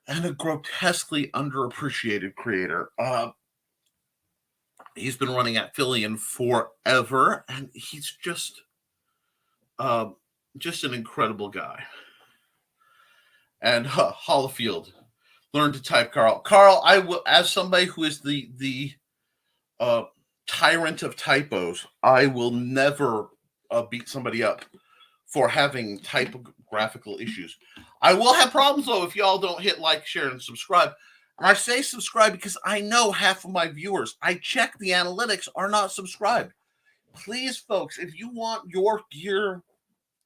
Speaker 2: and a grotesquely underappreciated creator. He's been running Affilian forever, and he's uh, just an incredible guy. And Hollifield, learn to type, Carl. Carl, I will, as somebody who is the uh, tyrant of typos, I will never beat somebody up for having typographical issues. I will have problems though if y'all don't hit like, share, and subscribe. And I say subscribe because I know half of my viewers, I check the analytics, are not subscribed. Please, folks, if you want your gear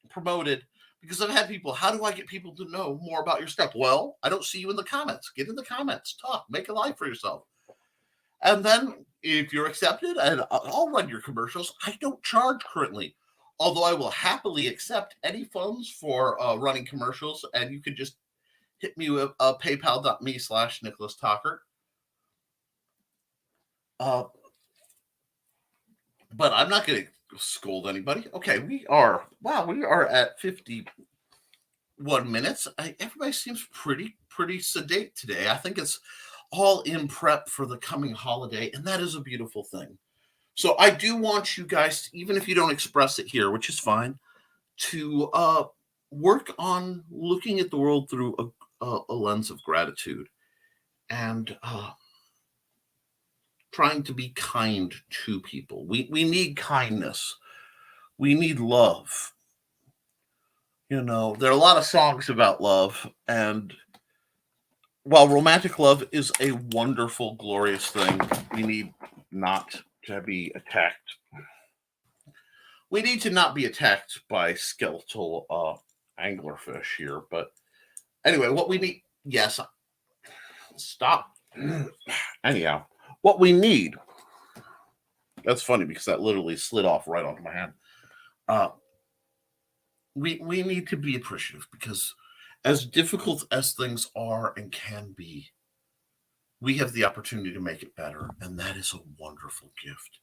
Speaker 2: promoted, because I've had people, how do I get people to know more about your stuff? Well, I don't see you in the comments. Get in the comments, talk, make a life for yourself. And then if you're accepted, and I'll run your commercials. I don't charge currently, although I will happily accept any funds for running commercials. And you can just hit me with paypal.me/Nicholas Tockert. But I'm not going to scold anybody. Okay, we are at 51 minutes. Everybody seems pretty sedate today. I think it's all in prep for the coming holiday, and that is a beautiful thing. So I do want you guys, even if you don't express it here, which is fine, to work on looking at the world through a lens of gratitude and trying to be kind to people. We need kindness. We need love. You know, there are a lot of songs about love, and while romantic love is a wonderful, glorious thing, we need not to be attacked. We need to not be attacked by skeletal anglerfish here. But anyway, what we need, yes, stop. Anyhow, what we need, that's funny because that literally slid off right onto my hand. We need to be appreciative because as difficult as things are and can be, we have the opportunity to make it better, and that is a wonderful gift.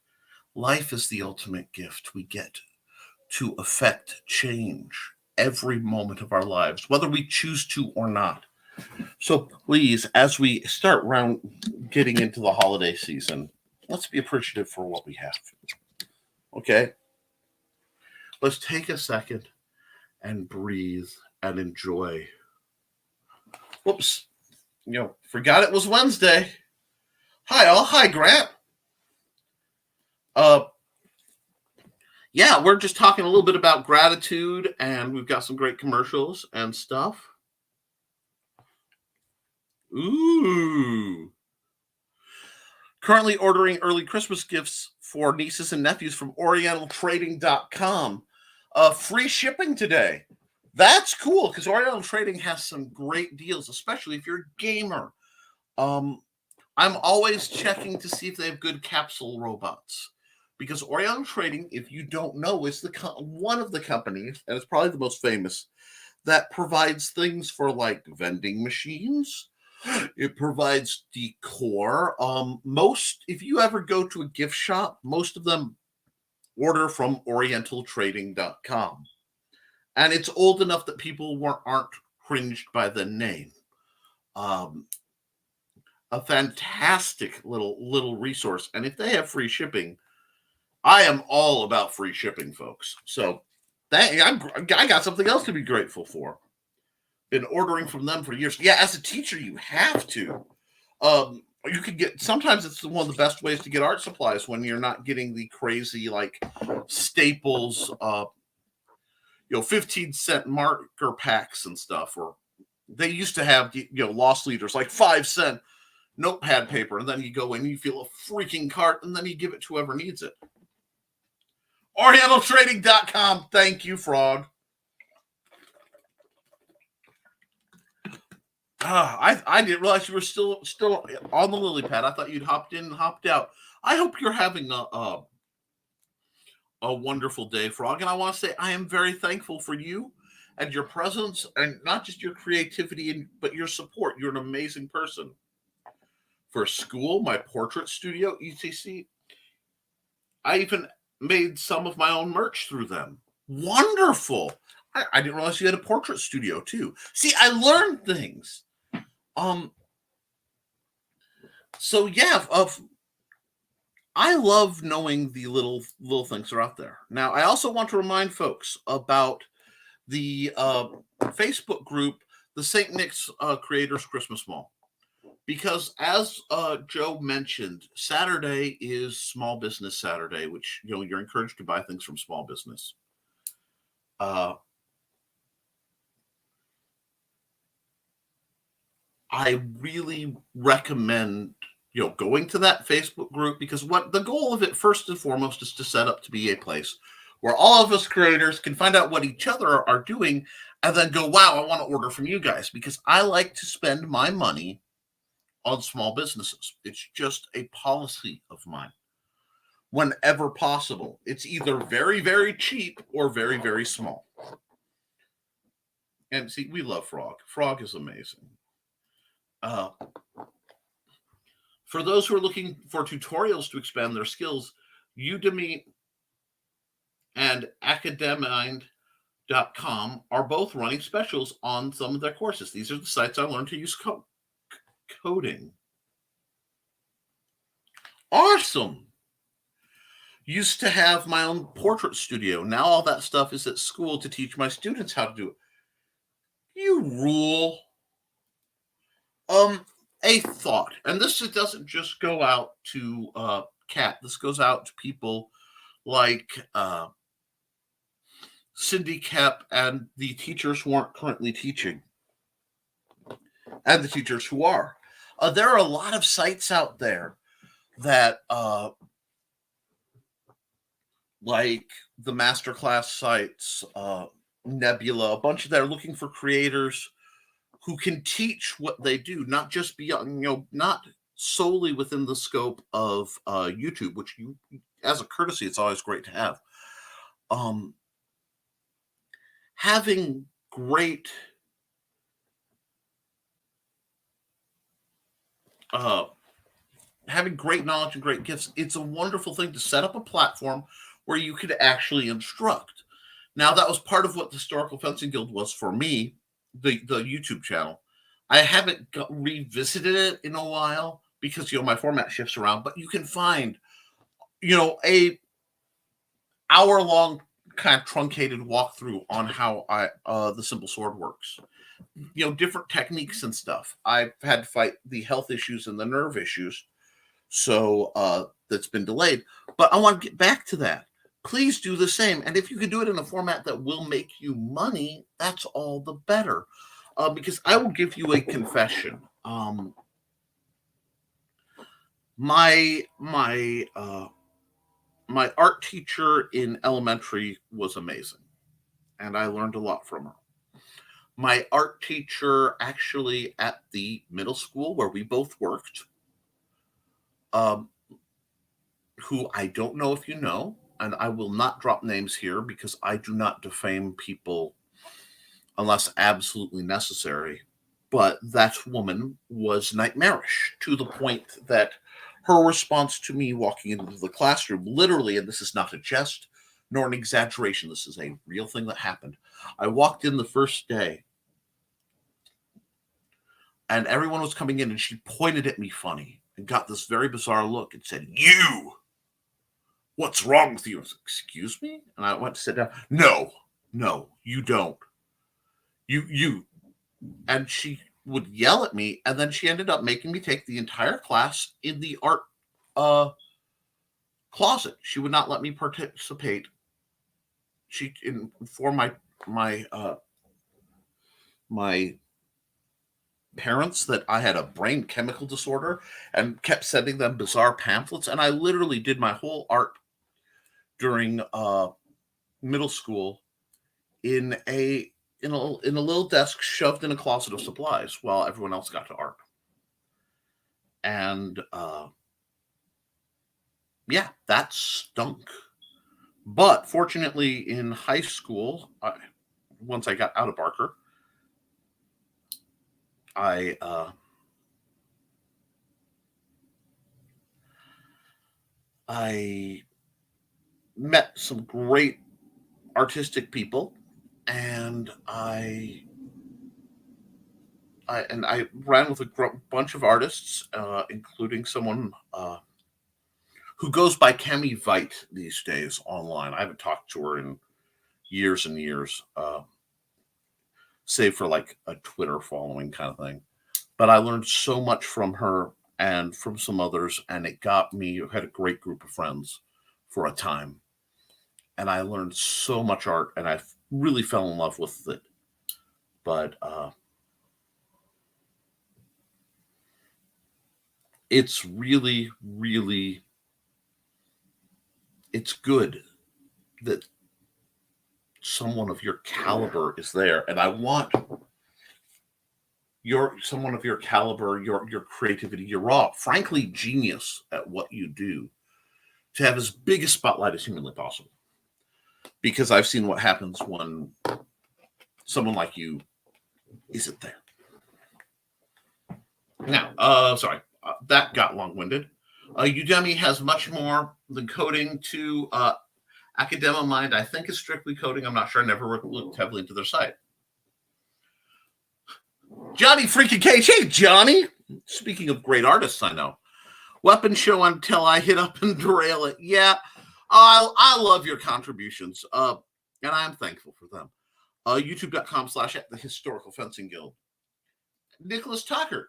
Speaker 2: Life is the ultimate gift. We get to affect change every moment of our lives, whether we choose to or not. So please, as we start getting into the holiday season, let's be appreciative for what we have. Okay? Let's take a second and breathe and enjoy. Whoops. Forgot it was Wednesday. Hi, all. Hi, Grant. Yeah, we're just talking a little bit about gratitude, and we've got some great commercials and stuff. Ooh. Currently ordering early Christmas gifts for nieces and nephews from orientaltrading.com. Free shipping today. That's cool because Oriental Trading has some great deals, especially if you're a gamer. I'm always checking to see if they have good capsule robots because Oriental Trading, if you don't know, is one of the companies, and it's probably the most famous, that provides things for like vending machines. It provides decor. If you ever go to a gift shop, most of them order from orientaltrading.com. And it's old enough that people aren't cringed by the name. A fantastic little resource. And if they have free shipping, I am all about free shipping, folks. So I got something else to be grateful for. Been ordering from them for years. Yeah, as a teacher, you have to. You could sometimes it's one of the best ways to get art supplies when you're not getting the crazy like Staples 15-cent marker packs and stuff, or they used to have loss leaders like 5-cent notepad paper, and then you go in and you feel a freaking cart, and then you give it to whoever needs it. Orientaltrading.com. Thank you, Frog. I didn't realize you were still on the lily pad. I thought you'd hopped in and hopped out. I hope you're having a wonderful day, Frog. And I want to say I am very thankful for you and your presence, and not just your creativity, but your support. You're an amazing person. For school, my portrait studio, ETC, I even made some of my own merch through them. Wonderful. I didn't realize you had a portrait studio too. See, I learned things. So yeah, I love knowing the little things that are out there. Now, I also want to remind folks about the Facebook group, the St. Nick's Creators Christmas Mall, because as Joe mentioned, Saturday is Small Business Saturday, which you're encouraged to buy things from small business. I really recommend going to that Facebook group, because what the goal of it first and foremost is to set up to be a place where all of us creators can find out what each other are doing and then go, wow, I want to order from you guys, because I like to spend my money on small businesses. It's just a policy of mine. Whenever possible, it's either very, very cheap or very, very small. And see, we love Frog. Frog is amazing. For those who are looking for tutorials to expand their skills, Udemy and Academind.com are both running specials on some of their courses. These are the sites I learned to use coding. Awesome. Used to have my own portrait studio. Now all that stuff is at school to teach my students how to do it. You rule. A thought, and this doesn't just go out to Kat. This goes out to people like Cindy Koepp and the teachers who aren't currently teaching, and the teachers who are. There are a lot of sites out there that, like the masterclass sites, Nebula, a bunch of that are looking for creators who can teach what they do, not just beyond, not solely within the scope of YouTube, which as a courtesy, it's always great to have. Having great knowledge and great gifts, it's a wonderful thing to set up a platform where you could actually instruct. Now, that was part of what the Historical Fencing Guild was for me, the YouTube channel. I haven't revisited it in a while because my format shifts around, but you can find a hour-long kind of truncated walkthrough on how the simple sword works. Different techniques and stuff. I've had to fight the health issues and the nerve issues, so that's been delayed. But I want to get back to that. Please do the same. And if you can do it in a format that will make you money, that's all the better. Because I will give you a confession. My art teacher in elementary was amazing, and I learned a lot from her. My art teacher actually at the middle school where we both worked, who I don't know if you know, and I will not drop names here because I do not defame people unless absolutely necessary. But that woman was nightmarish to the point that her response to me walking into the classroom, literally, and this is not a jest nor an exaggeration, this is a real thing that happened. I walked in the first day and everyone was coming in and she pointed at me funny and got this very bizarre look and said, "You, what's wrong with you?" I was like, "Excuse me?" And I went to sit down. No, you don't. You. And she would yell at me, and then she ended up making me take the entire class in the art closet. She would not let me participate. She informed my parents that I had a brain chemical disorder and kept sending them bizarre pamphlets. And I literally did my whole art during middle school in a little desk shoved in a closet of supplies while everyone else got to art. And yeah, that stunk. But fortunately, in high school, once I got out of Barker, I met some great artistic people, and I ran with a bunch of artists, including someone who goes by Kemi Veit these days online. I haven't talked to her in years and years, save for like a Twitter following kind of thing. But I learned so much from her and from some others, and it got me, I had a great group of friends for a time. And I learned so much art, and I really fell in love with it. But it's really, really, it's good that someone of your caliber is there. And I want someone of your caliber, your creativity, your raw, frankly, genius at what you do, to have as big a spotlight as humanly possible. Because I've seen what happens when someone like you isn't there. Now, sorry, that got long-winded. Udemy has much more than coding to Academa Mind. I think is strictly coding. I'm not sure. I never looked heavily into their site. Johnny freaking Cage. Hey, Johnny. Speaking of great artists, I know. Weapon show until I hit up and derail it. Yeah, I love your contributions, and I'm thankful for them. YouTube.com/The Historical Fencing Guild. Nicholas Tockert.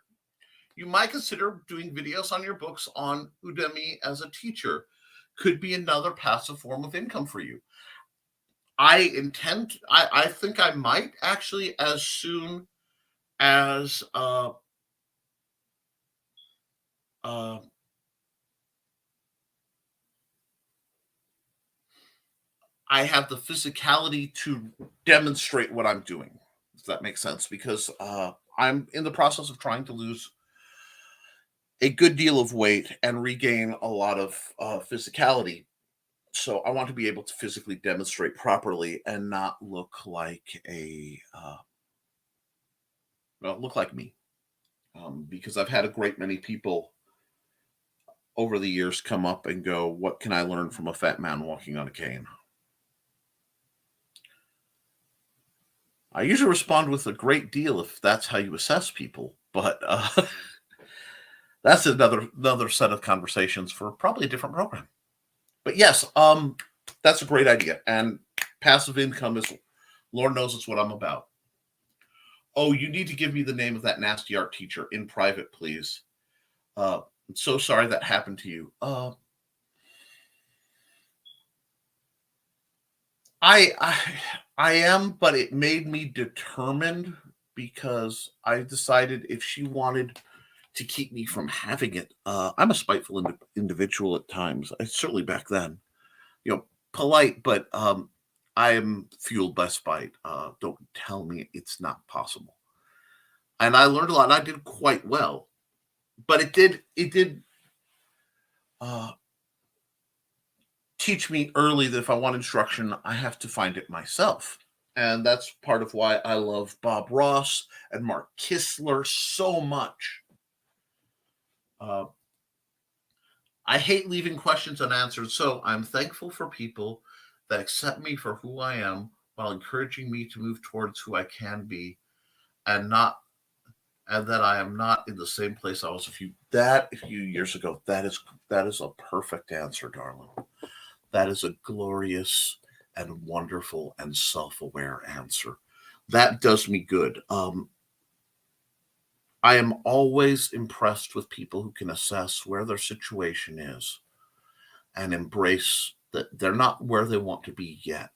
Speaker 2: You might consider doing videos on your books on Udemy as a teacher. Could be another passive form of income for you. I think I might actually, as soon as I have the physicality to demonstrate what I'm doing. Does that make sense? Because I'm in the process of trying to lose a good deal of weight and regain a lot of physicality. So I want to be able to physically demonstrate properly and not look like look like me. Because I've had a great many people over the years come up and go, what can I learn from a fat man walking on a cane? I usually respond with a great deal if that's how you assess people, but that's another set of conversations for probably a different program. But yes, that's a great idea. And passive income is, Lord knows it's what I'm about. Oh, you need to give me the name of that nasty art teacher in private, please. I'm so sorry that happened to you. I am, but it made me determined, because I decided if she wanted to keep me from having it, I'm a spiteful individual at times. Certainly back then, polite, but I am fueled by spite. Don't tell me it's not possible. And I learned a lot, and I did quite well. But it did teach me early that if I want instruction, I have to find it myself. And that's part of why I love Bob Ross and Mark Kistler so much. I hate leaving questions unanswered, so I'm thankful for people that accept me for who I am while encouraging me to move towards who I can be, and that I am not in the same place I was a few years ago. That is a perfect answer, darling. That is a glorious and wonderful and self-aware answer. That does me good. I am always impressed with people who can assess where their situation is and embrace that they're not where they want to be yet,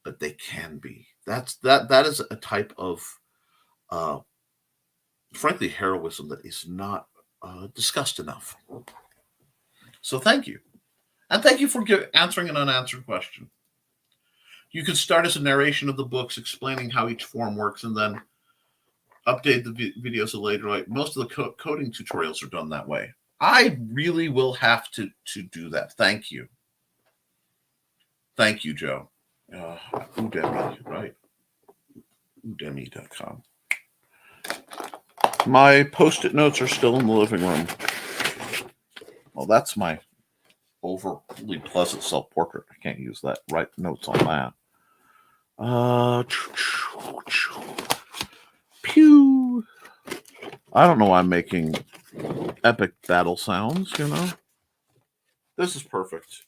Speaker 2: but they can be. That is a type of, frankly, heroism that is not discussed enough. So thank you. And thank you for answering an unanswered question. You could start as a narration of the books explaining how each form works, and then update the videos later. Like most of the coding tutorials are done that way. I really will have to do that. Thank you. Thank you, Joe. Udemy, right? Udemy.com. My Post-it notes are still in the living room. Well, that's my overly pleasant self-portrait. I can't use that. Write notes on that. Pew. I don't know why I'm making epic battle sounds, you know. This is perfect.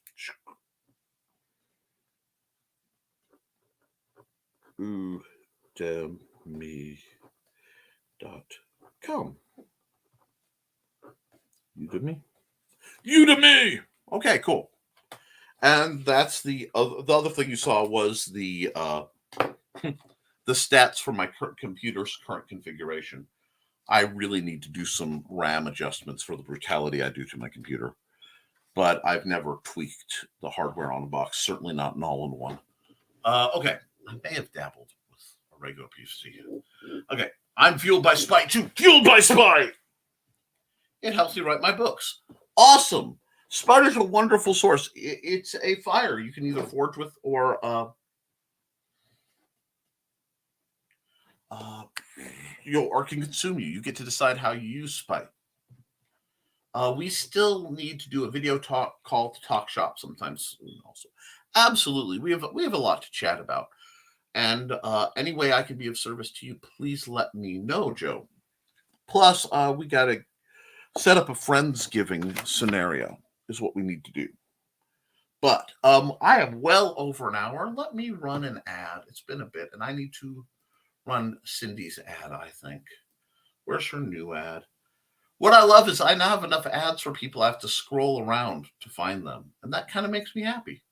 Speaker 2: Udemy.com. Udemy. Okay, cool. And that's the other thing you saw was the stats for my computer's current configuration. I really need to do some RAM adjustments for the brutality I do to my computer. But I've never tweaked the hardware on the box, certainly not an all-in-one. Okay, I may have dabbled with a regular PC. Okay, I'm fueled by spite too. Fueled by spite! It helps me write my books. Awesome! Spite is a wonderful source. It's a fire you can either forge with or can consume you. You get to decide how you use spite. We still need to do a video call to talk shop sometimes. Also, absolutely, we have a lot to chat about, and any way I can be of service to you, please let me know, Joe. Plus, we got to set up a Friendsgiving scenario. Is what we need to do. But I have well over an hour. Let me run an ad. It's been a bit, and I need to run Cindy's ad. I think. Where's her new ad? What I love is I now have enough ads for people I have to scroll around to find them. And that kind of makes me happy.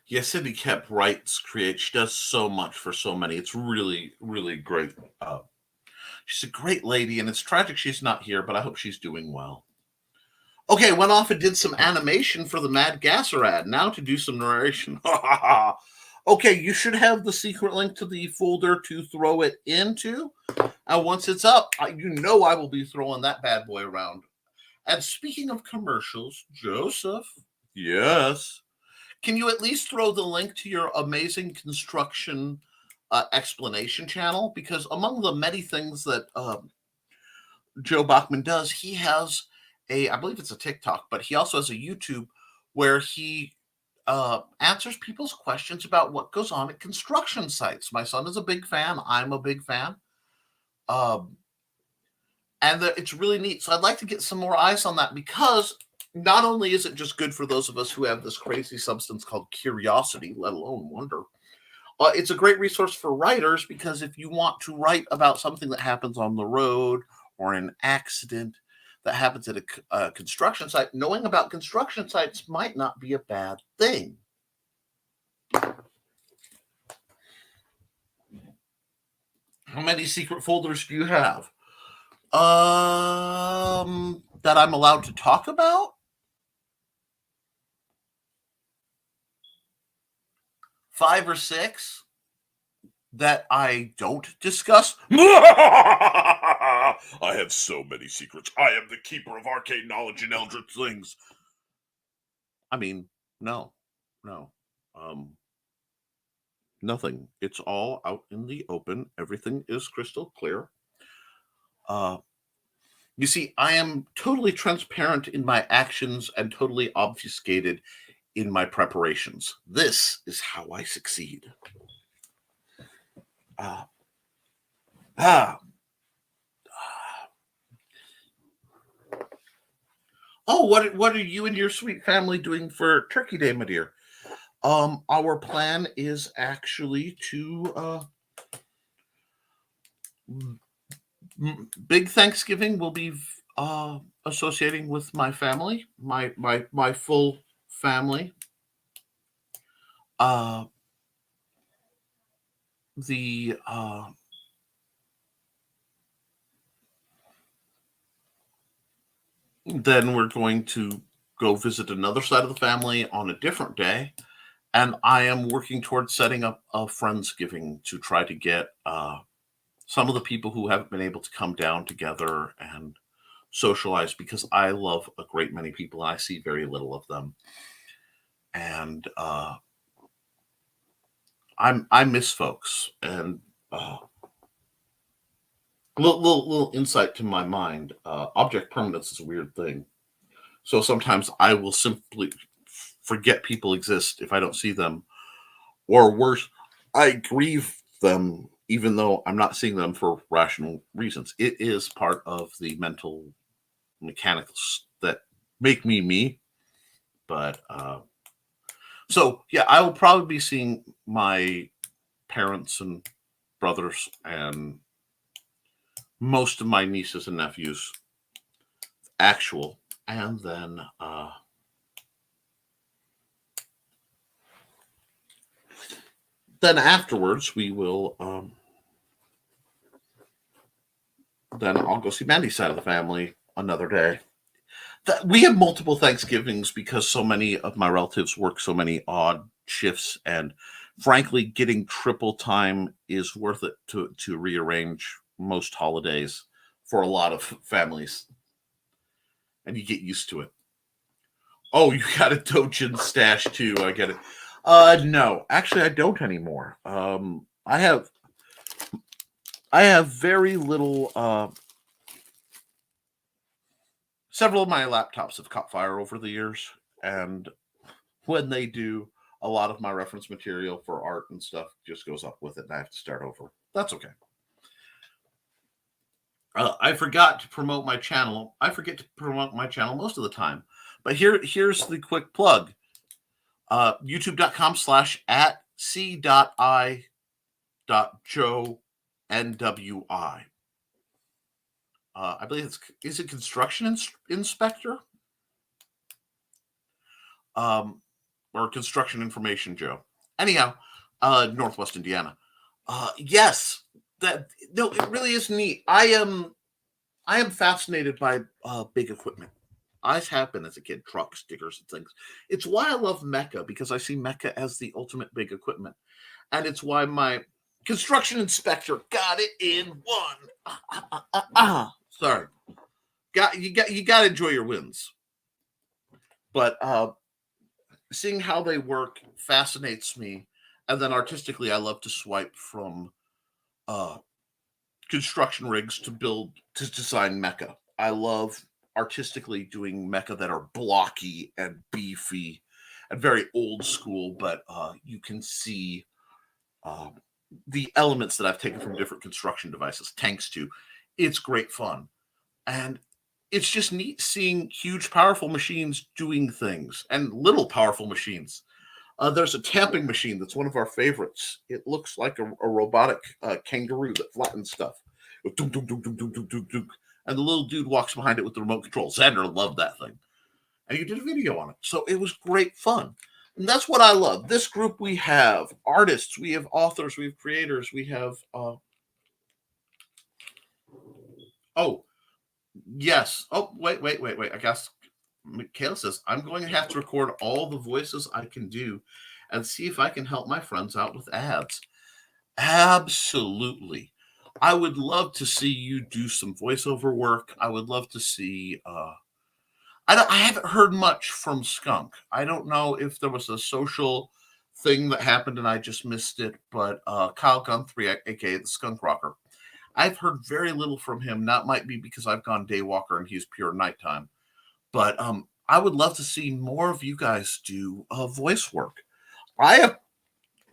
Speaker 2: Yes, Cindy Koepp writes, creates. She does so much for so many. It's really, really great. She's a great lady, and it's tragic she's not here, but I hope she's doing well. Okay, went off and did some animation for the Mad Gasser ad. Now to do some narration. Okay, you should have the secret link to the folder to throw it into. And once it's up, you know I will be throwing that bad boy around. And speaking of commercials, Joseph, yes. Can you at least throw the link to your amazing construction explanation channel? Because among the many things that Joe Bachman does, he has I believe it's a TikTok, but he also has a YouTube where he answers people's questions about what goes on at construction sites. My son is a big fan. I'm a big fan. And it's really neat. So I'd like to get some more eyes on that, because not only is it just good for those of us who have this crazy substance called curiosity, let alone wonder, it's a great resource for writers, because if you want to write about something that happens on the road or an accident that happens at a construction site, knowing about construction sites might not be a bad thing. How many secret folders do you have? That I'm allowed to talk about? 5 or 6 that I don't discuss.
Speaker 6: I have so many secrets. I am the keeper of arcane knowledge and eldritch things.
Speaker 2: I mean, no. Nothing. It's all out in the open. Everything is crystal clear. You see, I am totally transparent in my actions and totally obfuscated in my preparations. This is how I succeed. Oh, what are you and your sweet family doing for Turkey Day, my dear? Our plan is actually to big Thanksgiving will be associating with my family, my full family. The Then we're going to go visit another side of the family on a different day, and I am working towards setting up a Friendsgiving to try to get some of the people who haven't been able to come down together and socialize, because I love a great many people and I see very little of them. And I miss folks. And little insight to my mind. Object permanence is a weird thing. So sometimes I will simply forget people exist if I don't see them. Or worse, I grieve them even though I'm not seeing them for rational reasons. It is part of the mental mechanics that make me me. But so yeah, I will probably be seeing my parents and brothers and most of my nieces and nephews actual, and then afterwards we will then I'll go see Mandy's side of the family another day. We have multiple Thanksgivings because so many of my relatives work so many odd shifts, and frankly, getting triple time is worth it to rearrange most holidays for a lot of families, and you get used to it. Oh, you got a Dojin stash too. I get it. No, actually, I don't anymore. I have very little. Several of my laptops have caught fire over the years, and when they do, a lot of my reference material for art and stuff just goes up with it, and I have to start over. That's okay. I forgot to promote my channel. I forget to promote my channel most of the time, but here's the quick plug. youtube.com/@c.i.joe.nwi. I believe is it construction inspector? Or construction information Joe. Anyhow, Northwest Indiana. Yes, it really is neat. I am fascinated by big equipment. I have been as a kid, trucks, stickers, and things. It's why I love Mecha, because I see Mecha as the ultimate big equipment, and it's why my construction inspector got it in one. Sorry, you got to enjoy your wins. But seeing how they work fascinates me, and then artistically, I love to swipe from construction rigs to design mecha. I love artistically doing mecha that are blocky and beefy and very old school, but you can see the elements that I've taken from different construction devices, tanks too. It's great fun. And it's just neat seeing huge, powerful machines doing things and little powerful machines. There's a tamping machine that's one of our favorites. It looks like a robotic kangaroo that flattens stuff. And the little dude walks behind it with the remote control. Xander loved that thing. And you did a video on it. So it was great fun. And that's what I love. This group, we have artists, we have authors, we have creators, we have... yes. Oh, wait. I guess Michaela says, I'm going to have to record all the voices I can do and see if I can help my friends out with ads. Absolutely. I would love to see you do some voiceover work. I would love to see... I haven't heard much from Skunk. I don't know if there was a social thing that happened and I just missed it, but Kyle Guthrie, aka the Skunk Rocker, I've heard very little from him. That might be because I've gone daywalker and he's pure nighttime. But I would love to see more of you guys do voice work. I have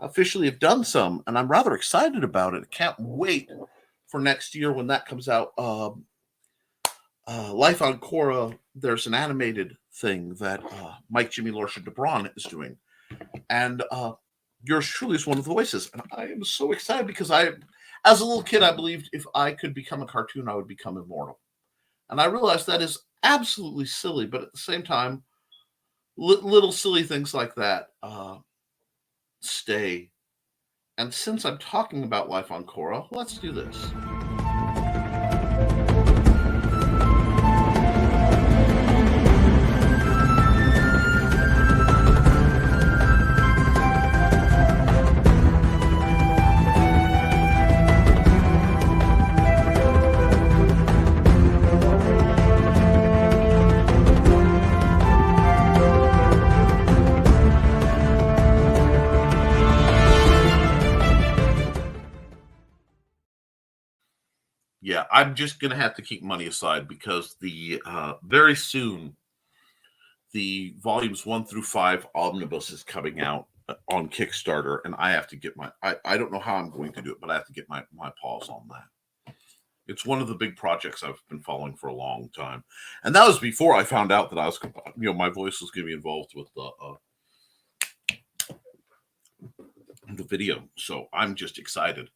Speaker 2: officially done some, and I'm rather excited about it. I can't wait for next year when that comes out. Life on Korra, there's an animated thing that Mike, Jimmy, Lorsha, DeBron is doing. And yours truly is one of the voices. And I am so excited because as a little kid, I believed if I could become a cartoon, I would become immortal. And I realized that is absolutely silly, but at the same time, little silly things like that stay. And since I'm talking about Life on Korra, let's do this. Yeah, I'm just going to have to keep money aside because the very soon the volumes 1 through 5 omnibus is coming out on Kickstarter, and I have to get I don't know how I'm going to do it, but I have to get my paws on that. It's one of the big projects I've been following for a long time, and that was before I found out that I was, my voice was going to be involved with the video. So I'm just excited.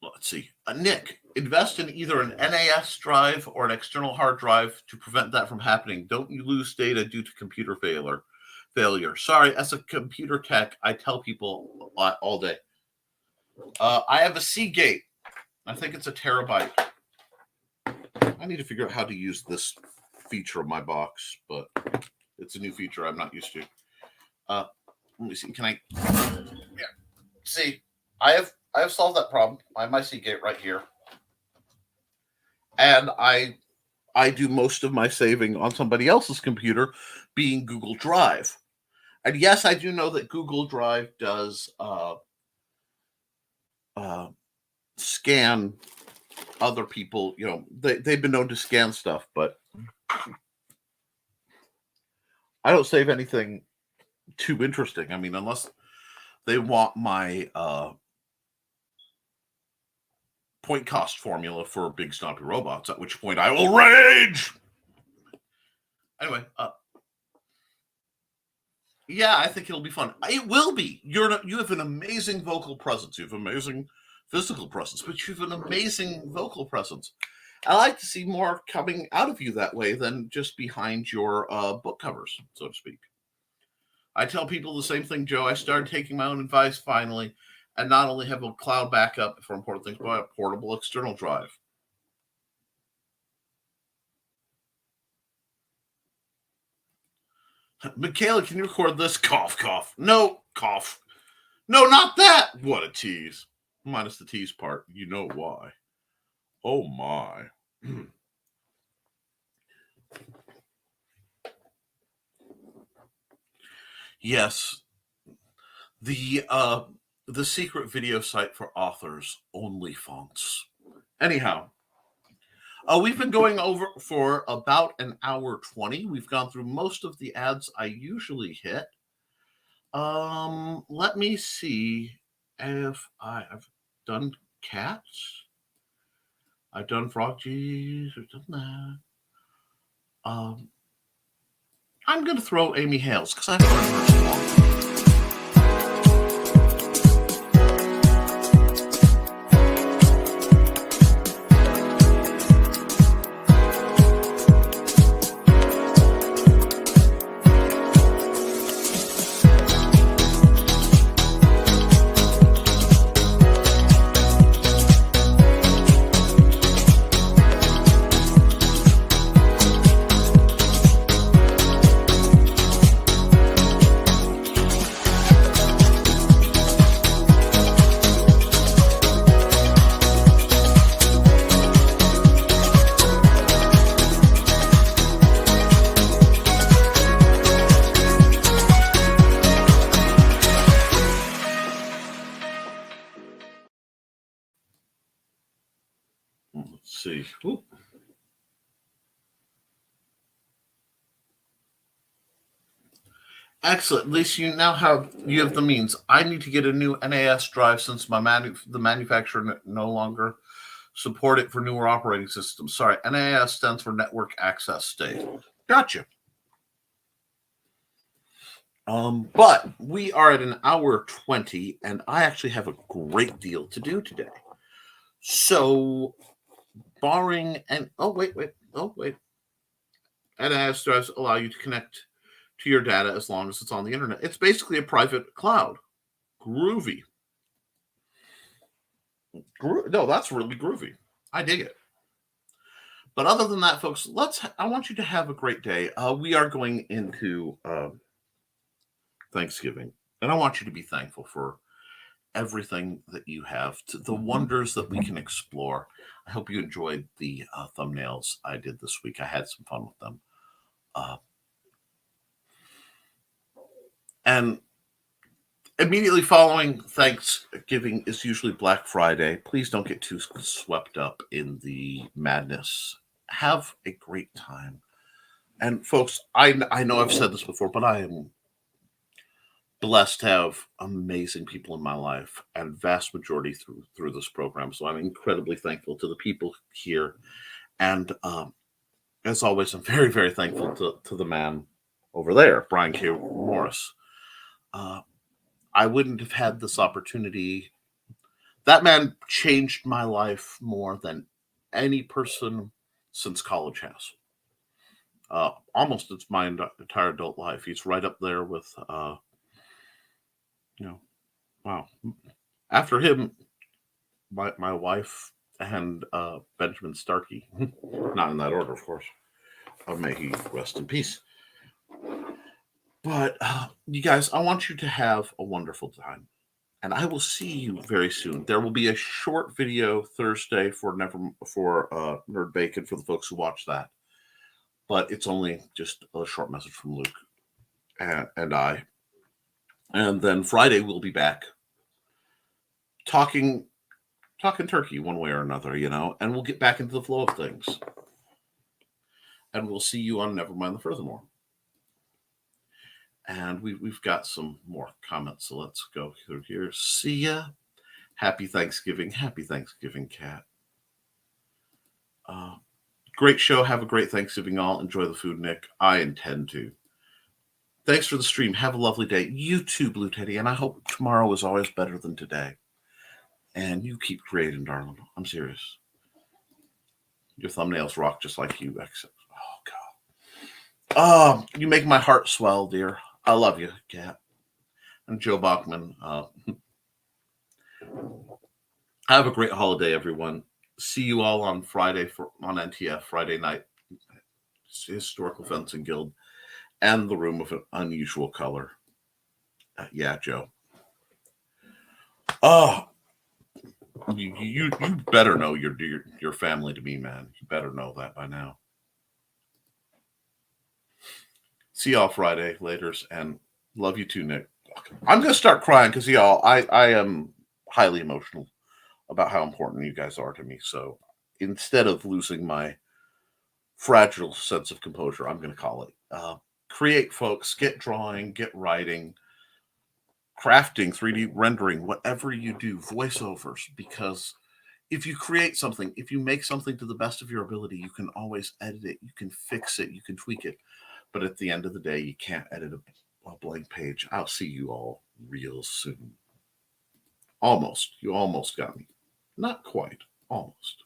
Speaker 2: Let's see. Nick, invest in either an NAS drive or an external hard drive to prevent that from happening. Don't you lose data due to computer failure. Sorry, as a computer tech, I tell people all day. I have a Seagate. I think it's a terabyte. I need to figure out how to use this feature of my box, but it's a new feature I'm not used to. Let me see. Can I? Yeah. See, I have solved that problem. I have my Seagate right here. And I do most of my saving on somebody else's computer, being Google Drive. And yes, I do know that Google Drive does scan other people. They've been known to scan stuff, but I don't save anything too interesting. I mean, unless they want my point cost formula for big stompy robots, at which point I will rage. Anyway, yeah, I think it'll be fun. It will be. You have an amazing vocal presence. You have amazing physical presence, but you have an amazing vocal presence. I like to see more coming out of you that way than just behind your book covers, so to speak. I tell people the same thing, Joe. I started taking my own advice finally, and not only have a cloud backup for important things, but a portable external drive. Michaela, can you record this? Cough, cough. No, cough. No, not that. What a tease. Minus the tease part. You know why. Oh, my. Yes. The secret video site for authors, OnlyFonts. Anyhow, we've been going over for about an hour 20. We've gone through most of the ads I usually hit. Let me see if I've done cats. I've done frog G's. I've done that. I'm going to throw Amy Hales because I've heard her song. See. Ooh. Excellent. At least you now have the means. I need to get a new NAS drive since the manufacturer no longer support it for newer operating systems. Sorry, NAS stands for Network Access State. Gotcha. But we are at an hour 20, and I actually have a great deal to do today. So, barring and wait, NAS drives allow you to connect to your data as long as it's on the internet. It's basically a private cloud. Groovy. No, that's really groovy. I dig it. But other than that, folks, I want you to have a great day. We are going into Thanksgiving, and I want you to be thankful for everything that you have, to the wonders that we can explore. I hope you enjoyed the thumbnails I did this week. I had some fun with them. And immediately following Thanksgiving is usually Black Friday. Please don't get too swept up in the madness. Have a great time. And folks, I know I've said this before, but I am blessed to have amazing people in my life, and vast majority through this program. So I'm incredibly thankful to the people here. And as always, I'm very, very thankful to the man over there, Brian K. Morris. I wouldn't have had this opportunity. That man changed my life more than any person since college has. Almost it's my entire adult life. He's right up there with, wow. After him, my wife and Benjamin Starkey. Not in that order, of course. May he rest in peace. But you guys, I want you to have a wonderful time. And I will see you very soon. There will be a short video Thursday for Nerd Bacon for the folks who watch that. But it's only just a short message from Luke and I. And then Friday we'll be back talking turkey one way or another, and we'll get back into the flow of things. And we'll see you on Nevermind the Furthermore. And we've got some more comments, so let's go through here. See ya. Happy Thanksgiving. Happy Thanksgiving, Cat. Great show. Have a great Thanksgiving, all. Enjoy the food, Nick. I intend to. Thanks for the stream. Have a lovely day. You too, Blue Teddy. And I hope tomorrow is always better than today. And you keep creating, darling. I'm serious. Your thumbnails rock just like you. Oh, God. Oh, you make my heart swell, dear. I love you, Kat. And Joe Bachman. Have a great holiday, everyone. See you all on Friday on NTF, Friday night. Historical Fencing Guild. And the Room of an Unusual Color. Yeah, Joe. Oh, you better know your family to me, man. You better know that by now. See y'all Friday, laters, and love you too, Nick. I'm gonna start crying because y'all, I am highly emotional about how important you guys are to me. So instead of losing my fragile sense of composure, I'm gonna call it. Create, folks. Get drawing, get writing, crafting, 3D rendering, whatever you do, voiceovers, because if you create something, if you make something to the best of your ability, you can always edit it, you can fix it, you can tweak it. But at the end of the day, you can't edit a blank page. I'll see you all real soon. Almost. You almost got me. Not quite. Almost.